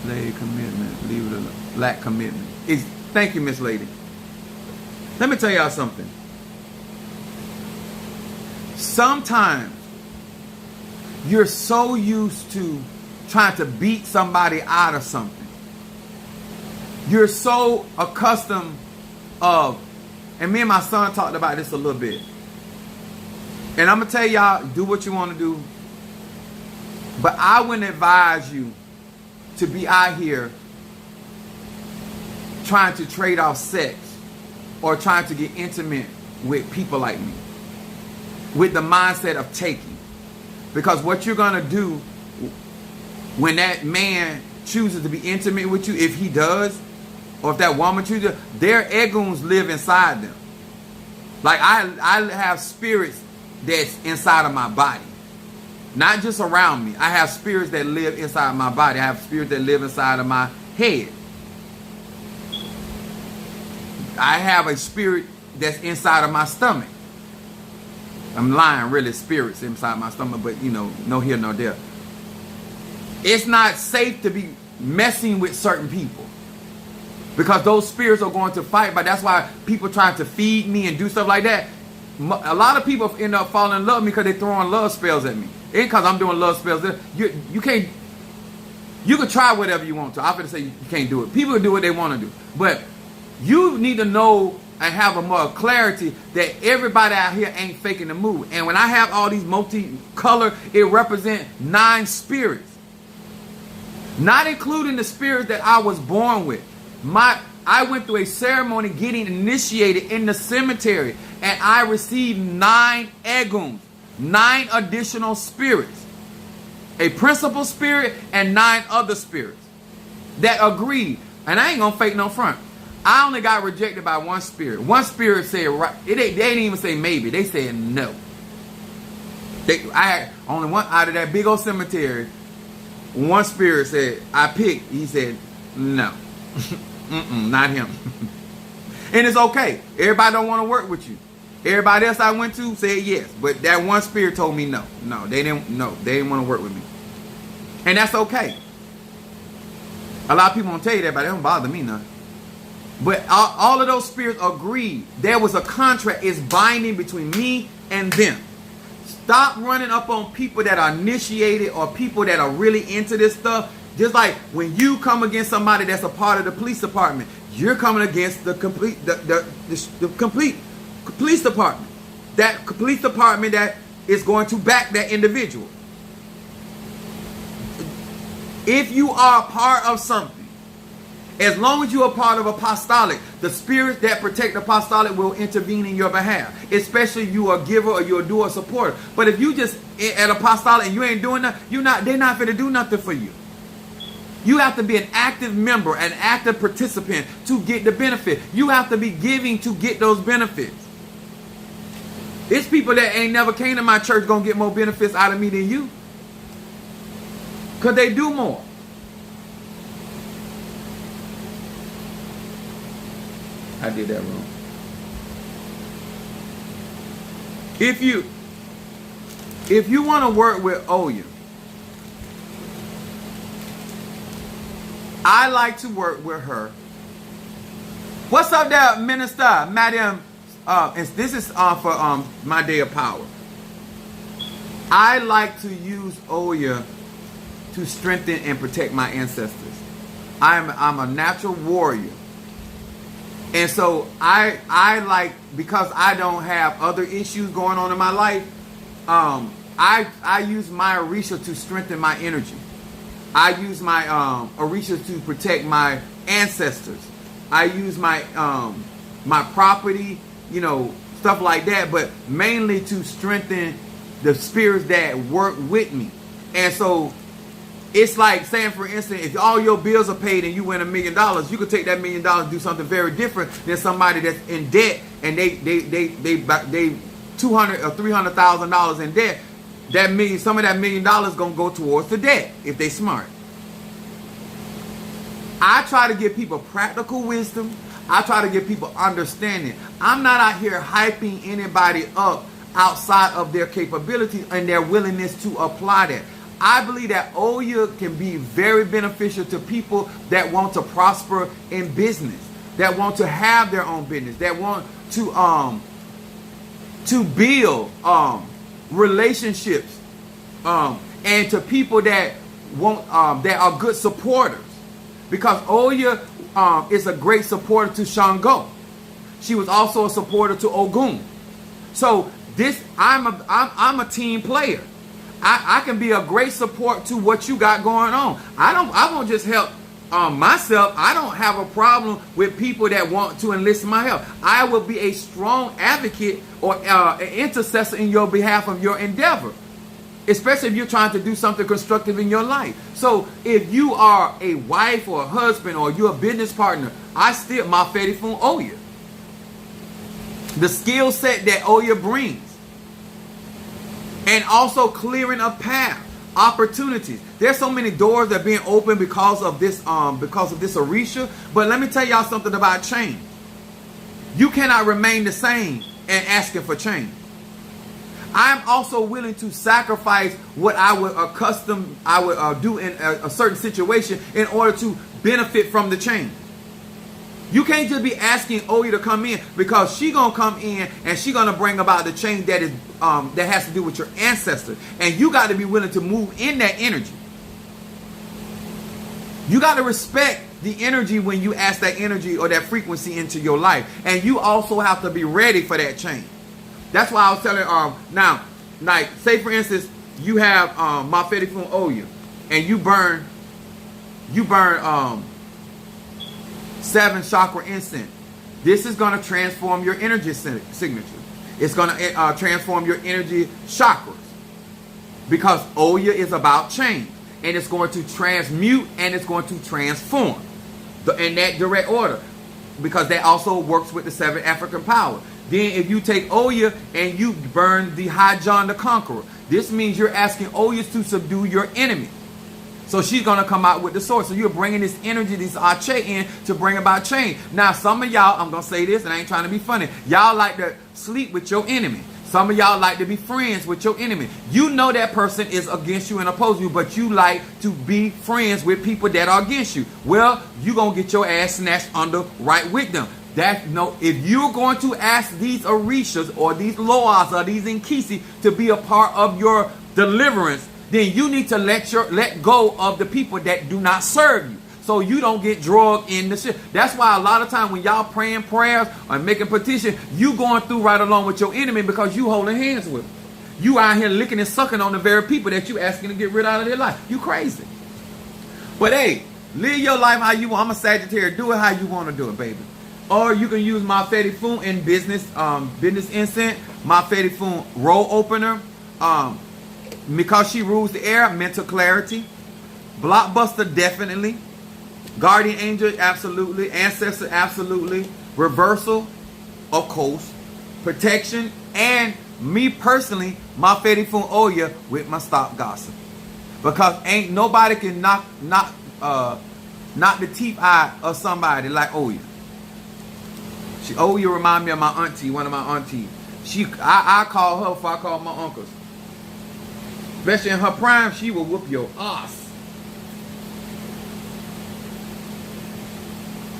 lay commitment, leave it alone, lack commitment. Thank you, Miss Lady. Let me tell y'all something. Sometimes you're so used to trying to beat somebody out of something. You're so accustomed of, and me and my son talked about this a little bit. And I'm going to tell y'all, do what you want to do. But I wouldn't advise you to be out here trying to trade off sex or trying to get intimate with people like me with the mindset of taking. Because what you're going to do when that man chooses to be intimate with you, if he does, or if that woman chooses, their egoons live inside them. Like I have spirits that's inside of my body. Not just around me. I have spirits that live inside my body. I have spirits that live inside of my head. I have a spirit that's inside of my stomach. I'm lying, really, spirits inside my stomach, but you know, no here, no there. It's not safe to be messing with certain people because those spirits are going to fight. But that's why people trying to feed me and do stuff like that. A lot of people end up falling in love with me because they're throwing love spells at me. It ain't because I'm doing love spells. You can't. You can try whatever you want to. I'm going to say you can't do it. People can do what they want to do, but you need to know and have a more clarity that everybody out here ain't faking the move. And when I have all these multicolor, it represents 9 spirits. Not including the spirits that I was born with. I went through a ceremony getting initiated in the cemetery, and I received 9 egoons, 9 additional spirits. A principal spirit and 9 other spirits that agreed. And I ain't gonna fake no front. I only got rejected by one spirit. One spirit said right. They didn't even say maybe. They said no. I had only one out of that big old cemetery. One spirit said, I picked. He said, no. Not him. And it's okay. Everybody don't want to work with you. Everybody else I went to said yes. But that one spirit told me no. No, they didn't want to work with me. And that's okay. A lot of people won't tell you that, but it don't bother me none. But all of those spirits agreed. There was a contract. It's binding between me and them. Stop running up on people that are initiated or people that are really into this stuff. Just like when you come against somebody that's a part of the police department, you're coming against the complete police department. That police department that is going to back that individual. If you are a part of something, as long as you are part of apostolic, the spirits that protect apostolic will intervene in your behalf. Especially if you are a giver or you're a doer or supporter. But if you just at apostolic and you ain't doing nothing, they're not going to do nothing for you. You have to be an active member, an active participant to get the benefit. You have to be giving to get those benefits. It's people that ain't never came to my church gonna get more benefits out of me than you. Because they do more. I did that wrong. If you want to work with Oya, I like to work with her. What's up there, Minister? Madam, this is for my day of power. I like to use Oya to strengthen and protect my ancestors. I'm a natural warrior. And so I like, because I don't have other issues going on in my life, I use my Orisha to strengthen my energy. I use my Orisha to protect my ancestors. I use my my property, stuff like that, but mainly to strengthen the spirits that work with me. And so it's like saying, for instance, if all your bills are paid and you win $1 million, you could take that $1 million and do something very different than somebody that's in debt and they $200,000 or $300,000 in debt. Some of that $1 million gonna go towards the debt if they smart. I try to give people practical wisdom. I try to give people understanding. I'm not out here hyping anybody up outside of their capability and their willingness to apply that. I believe that Oya can be very beneficial to people that want to prosper in business, that want to have their own business, that want to build relationships, and to people that want that are good supporters. Because Oya is a great supporter to Shango. She was also a supporter to Ogun. So I'm a team player. I can be a great support to what you got going on. I won't just help myself. I don't have a problem with people that want to enlist my help. I will be a strong advocate or an intercessor in your behalf of your endeavor, especially if you're trying to do something constructive in your life. So if you are a wife or a husband or you're a business partner, I still, my fedifun Oya. The skill set that Oya brings. And also clearing a path, opportunities. There's so many doors that are being opened because of this Orisha. But let me tell y'all something about change. You cannot remain the same and asking for change. I'm also willing to sacrifice what I would do in a certain situation in order to benefit from the change. You can't just be asking Oya to come in, because she gonna come in and she gonna bring about the change that is that has to do with your ancestors, and you got to be willing to move in that energy. You got to respect the energy when you ask that energy or that frequency into your life, and you also have to be ready for that change. That's why I was telling now, like, say for instance, you have my fedifun Oya, and you burn 7 chakra incense. This is going to transform your energy signature. It's going to transform your energy chakras, because Oya is about change, and it's going to transmute and it's going to transform in that direct order, because that also works with the 7 African power. Then if you take Oya and you burn the High John the Conqueror, this means you're asking Oyas to subdue your enemy. So she's going to come out with the sword. So you're bringing this energy, this Ache in to bring about change. Now, some of y'all, I'm going to say this, and I ain't trying to be funny. Y'all like to sleep with your enemy. Some of y'all like to be friends with your enemy. You know that person is against you and oppose you, but you like to be friends with people that are against you. Well, you're going to get your ass snatched under right with them. If you're going to ask these Orishas or these Loas or these Nkisi to be a part of your deliverance, then you need to let go of the people that do not serve you, so you don't get drugged in the shit. That's why a lot of time when y'all praying prayers or making petitions, you going through right along with your enemy, because you holding hands with them. You out here licking and sucking on the very people that you asking to get rid out of their life. You crazy. But hey, live your life how you want. I'm a Sagittarius. Do it how you want to do it, baby. Or you can use my fedifun in business incense, my fedifun roll opener, because she rules the air, mental clarity. Blockbuster, definitely. Guardian angel, absolutely. Ancestor, absolutely. Reversal, of course. Protection. And me personally, my fedifun Oya with my stop gossip. Because ain't nobody can knock the teeth out of somebody like Oya. Oya remind me of my auntie, one of my aunties. I call her before I call my uncles. Especially in her prime, she will whoop your ass.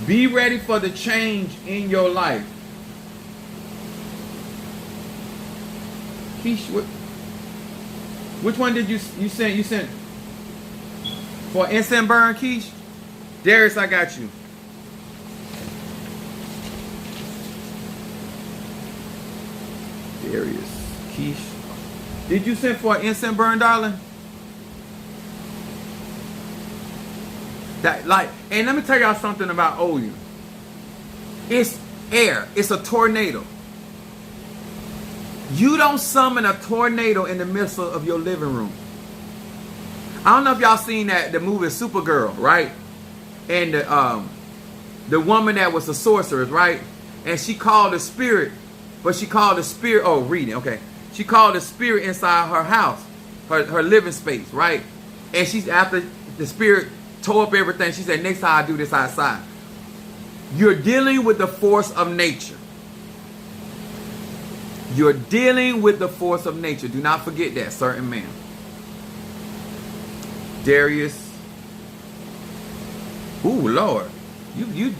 Be ready for the change in your life. Keish, which one did you send? You sent for incense burn, Keish? Darius, I got you. Darius, Keish. Did you send for an incense burn, darling? And let me tell y'all something about Oya. It's air. It's a tornado. You don't summon a tornado in the midst of your living room. I don't know if y'all seen the movie Supergirl, right? And the woman that was a sorceress, right? And she called the spirit, but she called the spirit. Oh, reading, okay. She called the spirit inside her house, her living space, right? And she's after the spirit tore up everything. She said, next time I do this outside. You're dealing with the force of nature. You're dealing with the force of nature. Do not forget that, certain man. Darius. Ooh, Lord. You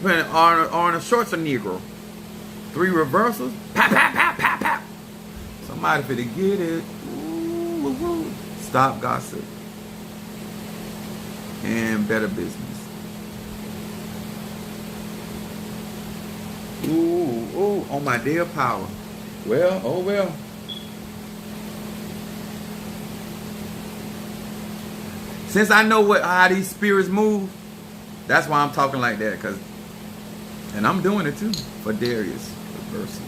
putting on a shorts of Negro. 3 reversals. Pap, pap, pap, pap, pap. Somebody finna get it. Ooh, ooh, ooh. Stop gossip. And better business. Ooh, ooh, on my day of power. Well, oh well. Since I know how these spirits move, that's why I'm talking like that. And I'm doing it too for Darius. Reversal.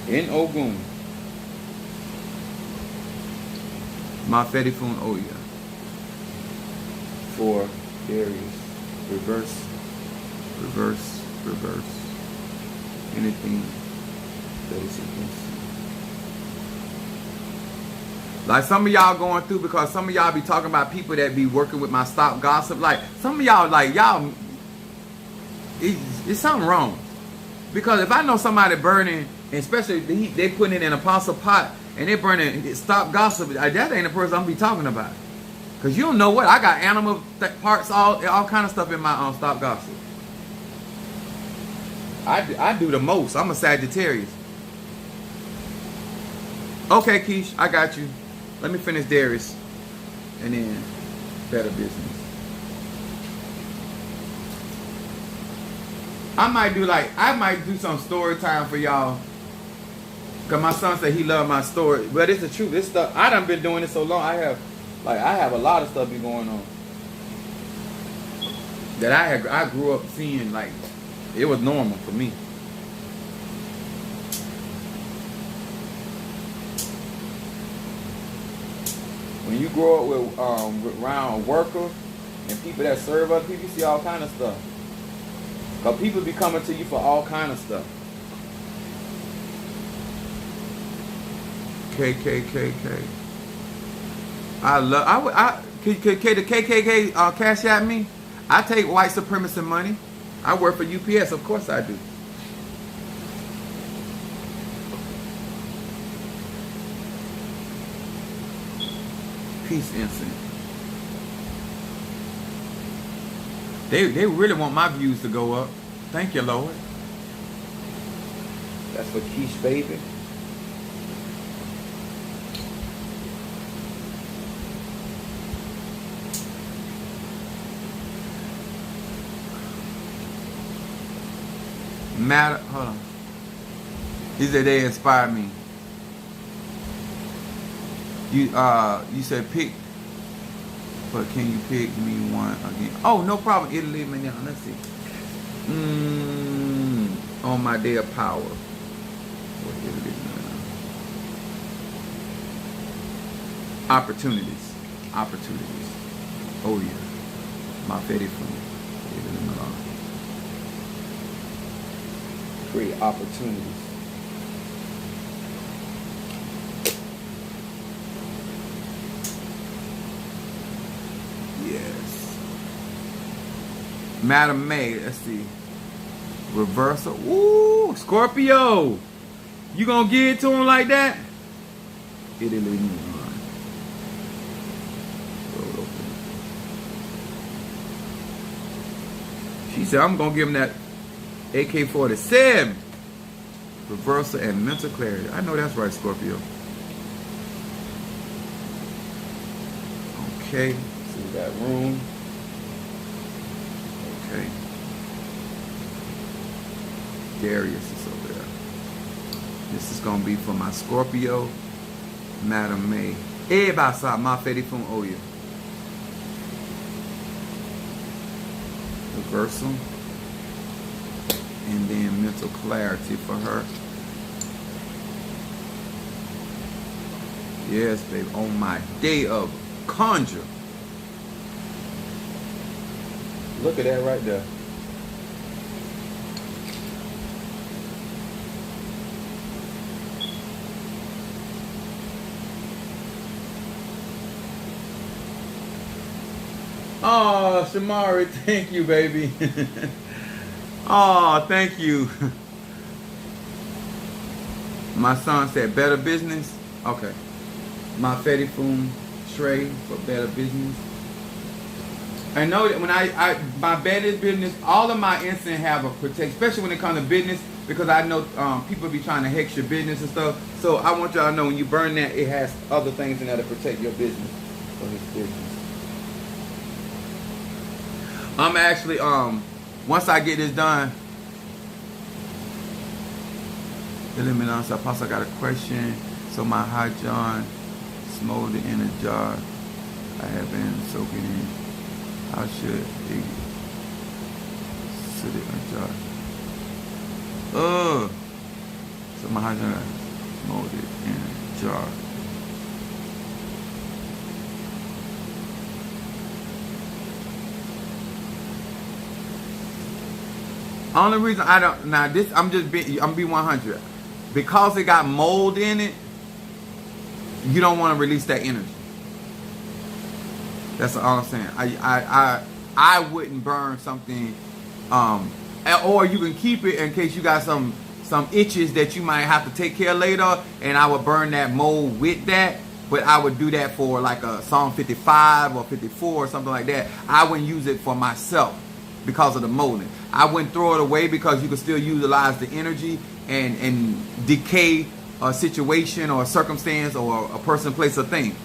In Ogun. Mafedifun Oya. For Darius. Reverse. Reverse. Reverse. Anything that is against you. Like some of y'all going through, because some of y'all be talking about people that be working with my stop gossip. Like some of y'all, like y'all, it's something wrong. Because if I know somebody burning, especially they putting it in an apostle pot and they burning stop gossip, that ain't the person I'm be talking about. Because you don't know what I got, animal parts, all kind of stuff in my stop gossip. I do the most. I'm a Sagittarius. Okay, Keish, I got you. Let me finish Darius, and then better business. I might do some story time for y'all. Cause my son said he loved my story, but it's the truth. This stuff I done been doing it so long. I have a lot of stuff be going on that I grew up seeing. Like it was normal for me. When you grow up with around workers and people that serve other people, you see all kind of stuff. Cause people be coming to you for all kind of stuff. KKKK. The KKK cash at me. I take white supremacist money. I work for UPS, of course I do. Peace incense. They really want my views to go up. Thank you, Lord. That's for Keish, baby. Hold on. He said they inspired me. You said pick, but can you pick me one again? Oh, no problem. Italy, man. Let's see. On my day of power. What Italy, opportunities. Oh yeah. My favorite food. Great opportunities. Yes. Madam May, let's see. Reversal. Ooh, Scorpio. You gonna give it to him like that? Italy. She said, I'm gonna give him that AK-47. Reversal and mental clarity. I know that's right, Scorpio. Okay. So we got room. Okay. Darius is over there. This is going to be for my Scorpio, Madam May. Ebasa, ma fedifun oya. Reversal. And then mental clarity for her. Yes, babe. On my day of conjure. Look at that right there. Oh, Shamari, thank you, baby. Oh, thank you. My son said better business. Okay. My Fedifum Trey for better business. I know that when my better business, all of my incense have a protection, especially when it comes to business, because I know people be trying to hex your business and stuff. So I want y'all to know when you burn that, it has other things in there to protect your business for his business. I'm actually once I get this done, Eliminate. Apostle, I got a question. So my high John smoldered in a jar. I have been soaking in. How should it sit in a jar? So my high John smoldered in a jar. Only reason I don't now this I'm be 100 because it got mold in it. You don't want to release that energy. That's all I'm saying. I wouldn't burn something, or you can keep it in case you got some itches that you might have to take care of later. And I would burn that mold with that. But I would do that for like a Psalm 55 or 54 or something like that. I wouldn't use it for myself because of the molding. I wouldn't throw it away because you can still utilize the energy and decay a situation or a circumstance or a person, place, or thing.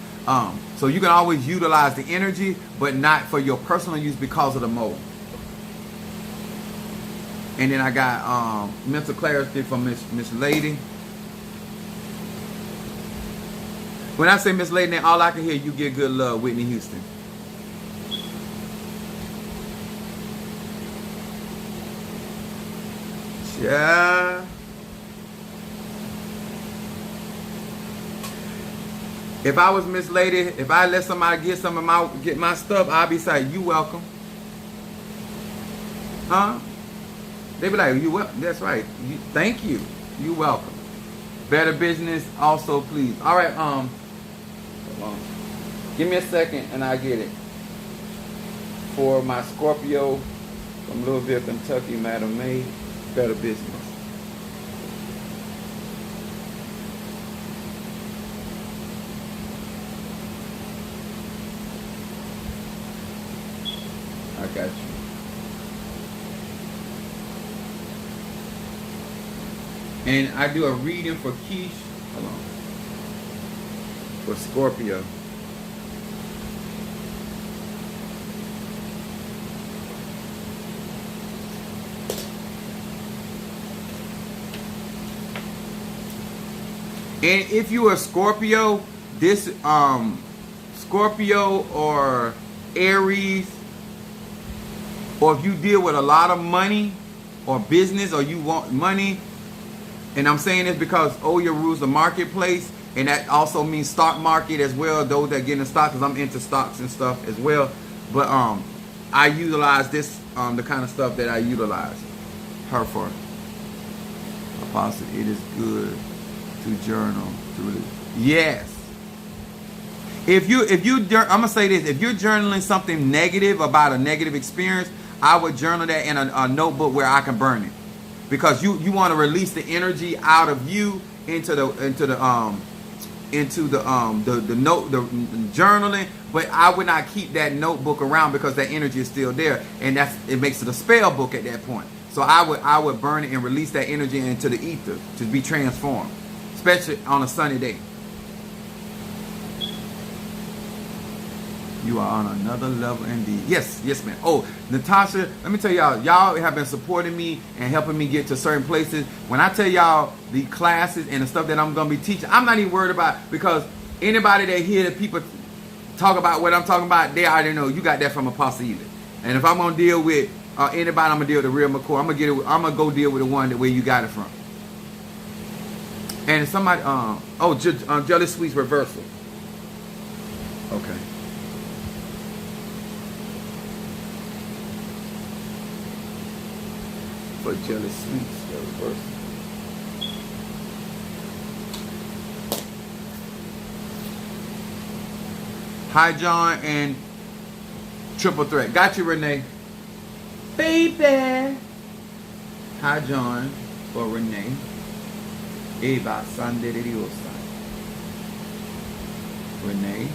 So you can always utilize the energy, but not for your personal use because of the mold. And then I got mental clarity from Miss Lady. When I say Miss Lady, all I can hear you get good love, Whitney Houston. Yeah. If I was Miss Lady, if I let somebody get my stuff, I'd be saying, "You welcome." Huh? They be like, "You welcome." That's right. Thank you. You welcome. Better business, also please. All right. Hold on. Give me a second, and I get it. For my Scorpio from Louisville, Kentucky, Madam May. Better business. I got you. And I do a reading for Keish. Hold on. For Scorpio. And if you are Scorpio, this Scorpio or Aries, or if you deal with a lot of money or business, or you want money, and I'm saying this because Oya rules the marketplace, and that also means stock market as well, those that get in stock, because I'm into stocks and stuff as well. But I utilize this, the kind of stuff that I utilize her for. Apostle, it is good to journal to release. Yes. If you I'm gonna say this, if you're journaling something negative about a negative experience, I would journal that in a notebook where I can burn it, because you want to release the energy out of you into the journaling. But I would not keep that notebook around because that energy is still there, and it makes it a spell book at that point. So I would burn it and release that energy into the ether to be transformed, especially on a sunny day. You are on another level indeed. Yes, man. Oh, Natasha, let me tell y'all have been supporting me and helping me get to certain places. When I tell y'all the classes and the stuff that I'm going to be teaching, I'm not even worried about, because anybody that hear the people talk about what I'm talking about, they already know you got that from Apostle Ely. And if I'm going to deal with anybody, I'm going to deal with the real McCoy. I'm going to go deal with the one where you got it from. And somebody, Jelly Sweets reversal. Okay. For Jelly Sweets, the reversal. Hi, John and Triple Threat. Got you, Renee. Baby. Hi, John for Renee. Eva Sunday de Dios. Renee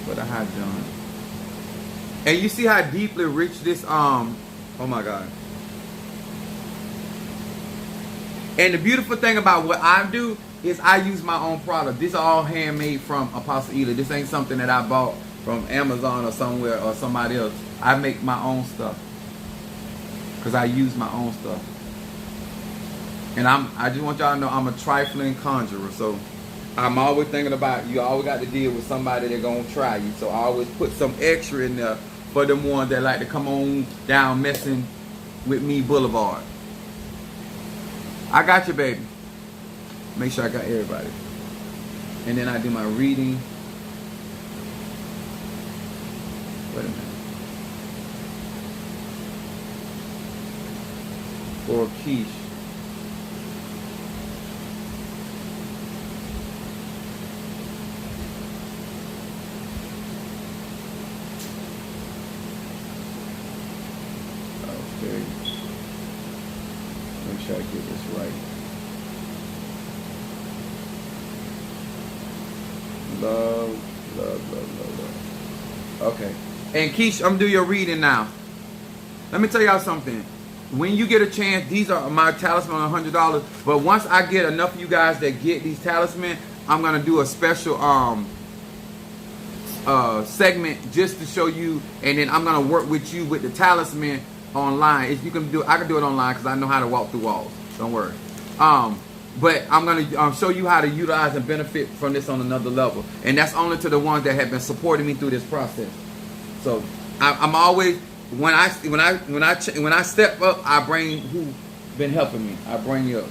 for the Hi, John. And you see how deeply rich this oh my God. And the beautiful thing about what I do is I use my own product. These are all handmade from Apostle Ely. This ain't something that I bought from Amazon or somewhere or somebody else. I make my own stuff because I use my own stuff. And I just want y'all to know I'm a trifling conjurer. So I'm always thinking about you always got to deal with somebody that's gonna try you. So I always put some extra in there for them ones that like to come on down messing with me boulevard. I got you, baby. Make sure I got everybody. And then I do my reading. Wait a minute. For Keish. Okay. Make sure I get this right. Love. Okay. And Keish, I'm gonna do your reading now. Let me tell y'all something. When you get a chance, these are my talisman $100. But once I get enough of you guys that get these talisman, I'm gonna do a special segment just to show you, and then I'm gonna work with you with the talisman online. If you can do, I can do it online because I know how to walk through walls. Don't worry. But I'm gonna show you how to utilize and benefit from this on another level, and that's only to the ones that have been supporting me through this process. So I'm always when I step up, I bring who been helping me. I bring you up.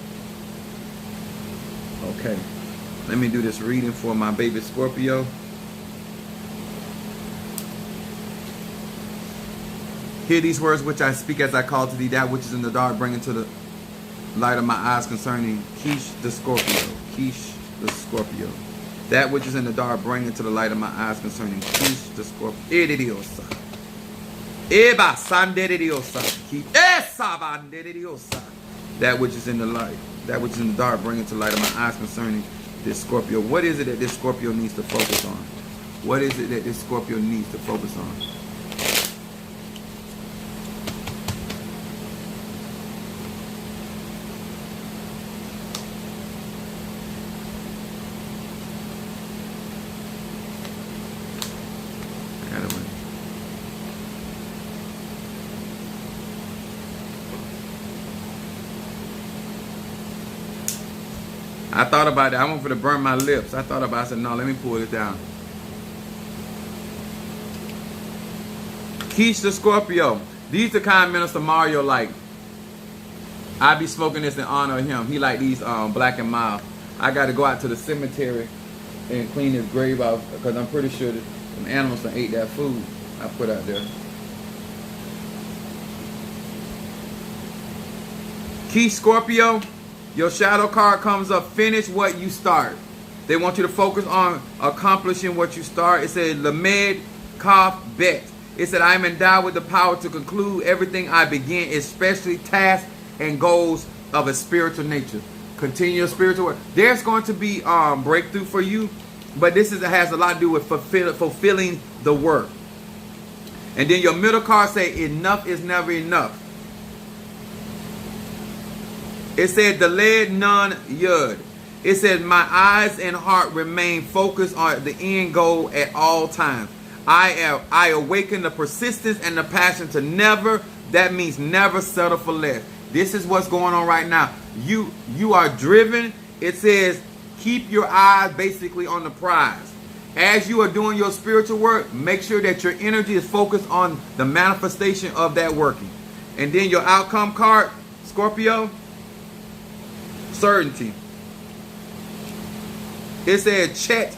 Okay, let me do this reading for my baby Scorpio. Hear these words which I speak as I call to thee, that which is in the dark, bring into the light of my eyes concerning Keish the Scorpio. Keish the Scorpio. That which is in the dark, bring into the light of my eyes concerning Keish the Scorpio. That which is in the light, that which is in the dark, bring into the light of my eyes concerning this Scorpio. What is it that this Scorpio needs to focus on? What is it that this Scorpio needs to focus on? I thought about it. I want to burn my lips. I thought about it. I said, no, let me pull it down. Keish the Scorpio. These the kind of Minister Mario like. I be smoking this in honor of him. He like these black and mild. I got to go out to the cemetery and clean his grave out because I'm pretty sure that some animals done ate that food I put out there. Keish Scorpio. Your shadow card comes up, finish what you start. They want you to focus on accomplishing what you start. It said, Lamed Kaf Bet. It said, I am endowed with the power to conclude everything I begin, especially tasks and goals of a spiritual nature. Continue your spiritual work. There's going to be breakthrough for you, but this has a lot to do with fulfilling the work. And then your middle card say, enough is never enough. It said, Delayed none yud. It said, my eyes and heart remain focused on the end goal at all times. I awaken the persistence and the passion to never, that means never settle for less. This is what's going on right now. You are driven. It says, keep your eyes basically on the prize. As you are doing your spiritual work, make sure that your energy is focused on the manifestation of that working. And then your outcome card, Scorpio, certainty. It said Chet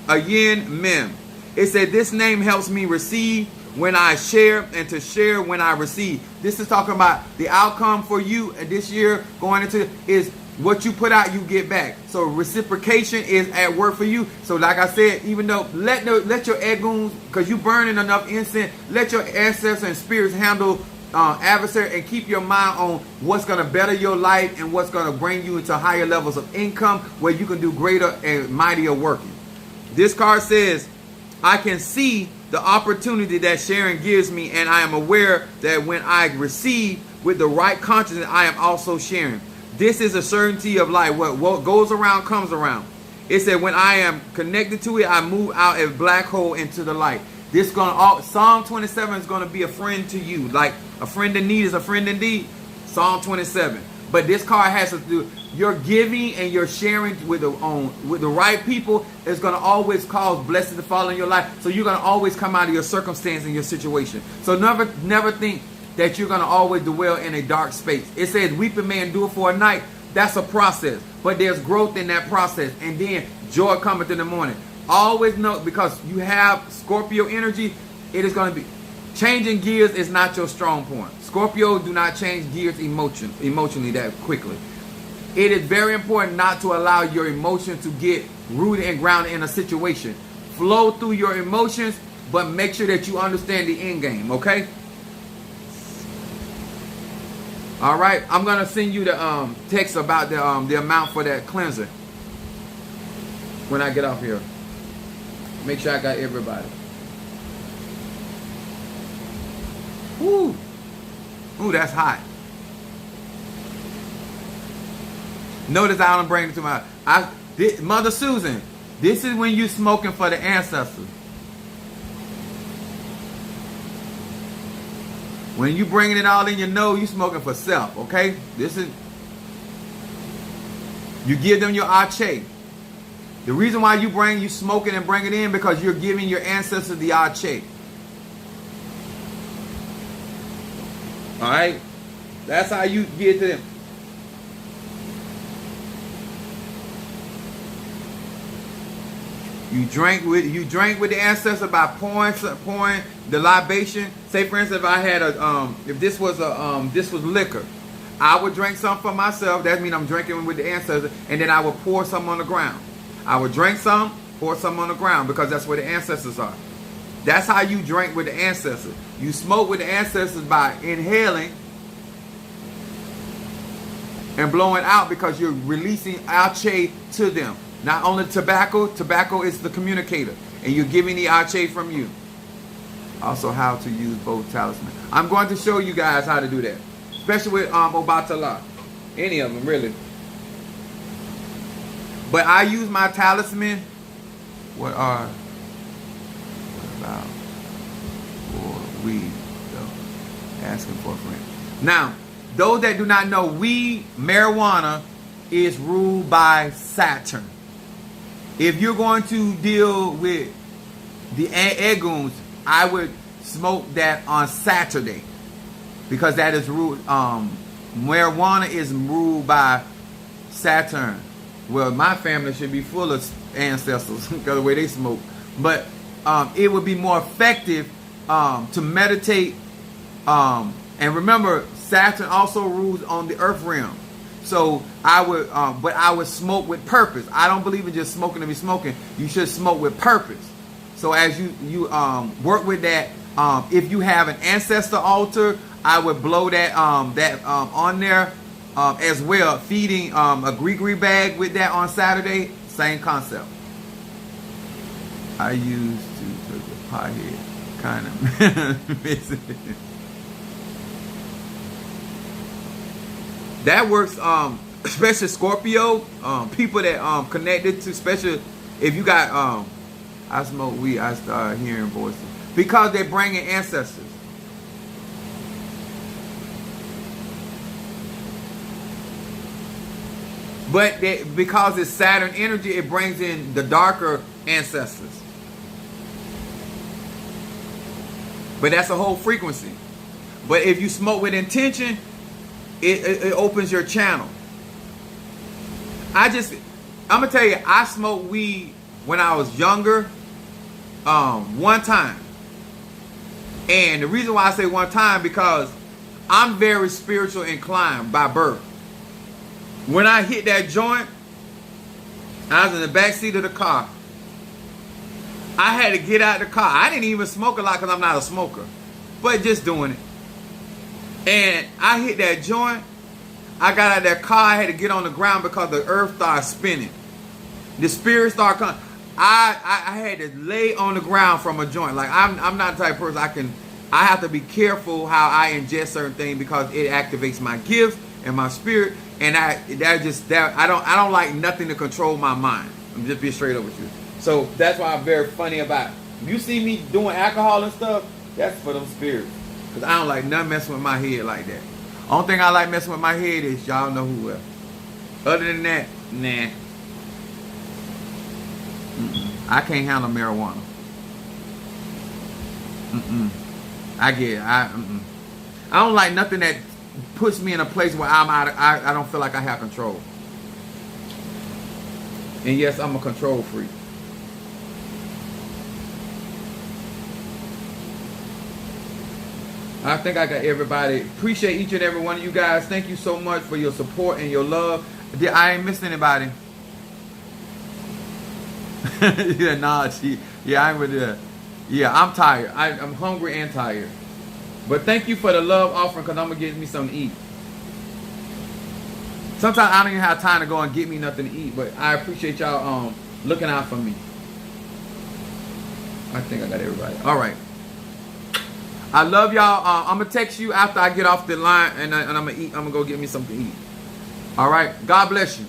Ayin Mem. It said this name helps me receive when I share and to share when I receive. This is talking about the outcome for you this year going into is what you put out you get back. So reciprocation is at work for you. So like I said, even though let your egoons, because you burning enough incense, let your ancestors and spirits handle adversary and keep your mind on what's going to better your life and what's going to bring you into higher levels of income where you can do greater and mightier working. This card says, I can see the opportunity that sharing gives me, and I am aware that when I receive with the right consciousness, I am also sharing. This is a certainty of life. What goes around comes around. It said, when I am connected to it, I move out a black hole into the light. Psalm 27 is going to be a friend to you. Like a friend in need is a friend indeed. Psalm 27. But this card has to do, your giving and your sharing with the right people is going to always cause blessings to fall in your life. So you're going to always come out of your circumstance and your situation. So never think that you're going to always dwell in a dark space. It says, weeping may endure for a night. That's a process. But there's growth in that process. And then joy cometh in the morning. Always know, because you have Scorpio energy, it is going to be, changing gears is not your strong point. Scorpio do not change gears emotionally that quickly. It is very important not to allow your emotions to get rooted and grounded in a situation. Flow through your emotions, but make sure that you understand the end game, okay? All right, I'm going to send you the text about the amount for that cleanser when I get off here. Make sure I got everybody. Ooh. Ooh, that's hot. Notice I don't bring it to my... Mother Susan, this is when you smoking for the ancestors. When you bringing it all in your nose, you smoking for self, okay? This is... You give them your ache. The reason why you smoke it and bring it in, because you're giving your ancestors the ache. Alright? That's how you get to them. You drink with the ancestor by pouring the libation. Say for instance, if I had if this was liquor, I would drink some for myself. That means I'm drinking with the ancestor, and then I would pour some on the ground. I would drink some, pour some on the ground, because that's where the ancestors are. That's how you drink with the ancestors. You smoke with the ancestors by inhaling and blowing out, because you're releasing ache to them. Not only tobacco is the communicator, and you're giving the ache from you. Also, how to use both talismans. I'm going to show you guys how to do that, especially with Obatala. Any of them, really. But I use my talisman. What about for weed? So, asking for a friend. Now, those that do not know, marijuana is ruled by Saturn. If you're going to deal with the eguns, I would smoke that on Saturday, because that is ruled. Marijuana is ruled by Saturn. Well, my family should be full of ancestors because of the way they smoke. But it would be more effective to meditate. And remember, Saturn also rules on the earth realm. So I would, but I would smoke with purpose. I don't believe in just smoking to be smoking. You should smoke with purpose. So as you work with that, if you have an ancestor altar, I would blow that on there as well. Feeding a gree bag with that on Saturday, same concept. I used to put the pothead kind of missing. That works, especially Scorpio, people that connected to, especially if you got, I smoke weed, I start hearing voices. Because they're bringing ancestors. But because it's Saturn energy, it brings in the darker ancestors. But that's a whole frequency. But if you smoke with intention, it opens your channel. I'm gonna tell you, I smoked weed when I was younger, one time. And the reason why I say one time, because I'm very spiritual inclined by birth. When I hit that joint, I was in the back seat of the car. I had to get out of the car. I didn't even smoke a lot because I'm not a smoker, but just doing it. And I hit that joint. I got out of that car. I had to get on the ground because the earth started spinning. The spirit started coming. I had to lay on the ground from a joint. Like I'm not the type of person I have to be careful how I ingest certain things, because it activates my gifts and my spirit. And I don't like nothing to control my mind. I'm just being straight up with you. So that's why I'm very funny about it. If you see me doing alcohol and stuff, that's for them spirits. Because I don't like nothing messing with my head like that. Only thing I like messing with my head is y'all know who else. Other than that, nah. I can't handle marijuana. I don't like nothing that puts me in a place where I don't feel like I have control. And yes, I'm a control freak. I think I got everybody. Appreciate each and every one of you guys. Thank you so much for your support and your love. I ain't missed anybody. Yeah, nah, yeah, I ain't with that. Yeah, I'm tired. I'm hungry and tired. But thank you for the love offering, because I'm going to get me something to eat. Sometimes I don't even have time to go and get me nothing to eat, but I appreciate y'all looking out for me. I think I got everybody. All right. I love y'all. I'm going to text you after I get off the line, and I'm going to eat. I'm going to go get me something to eat. All right. God bless you.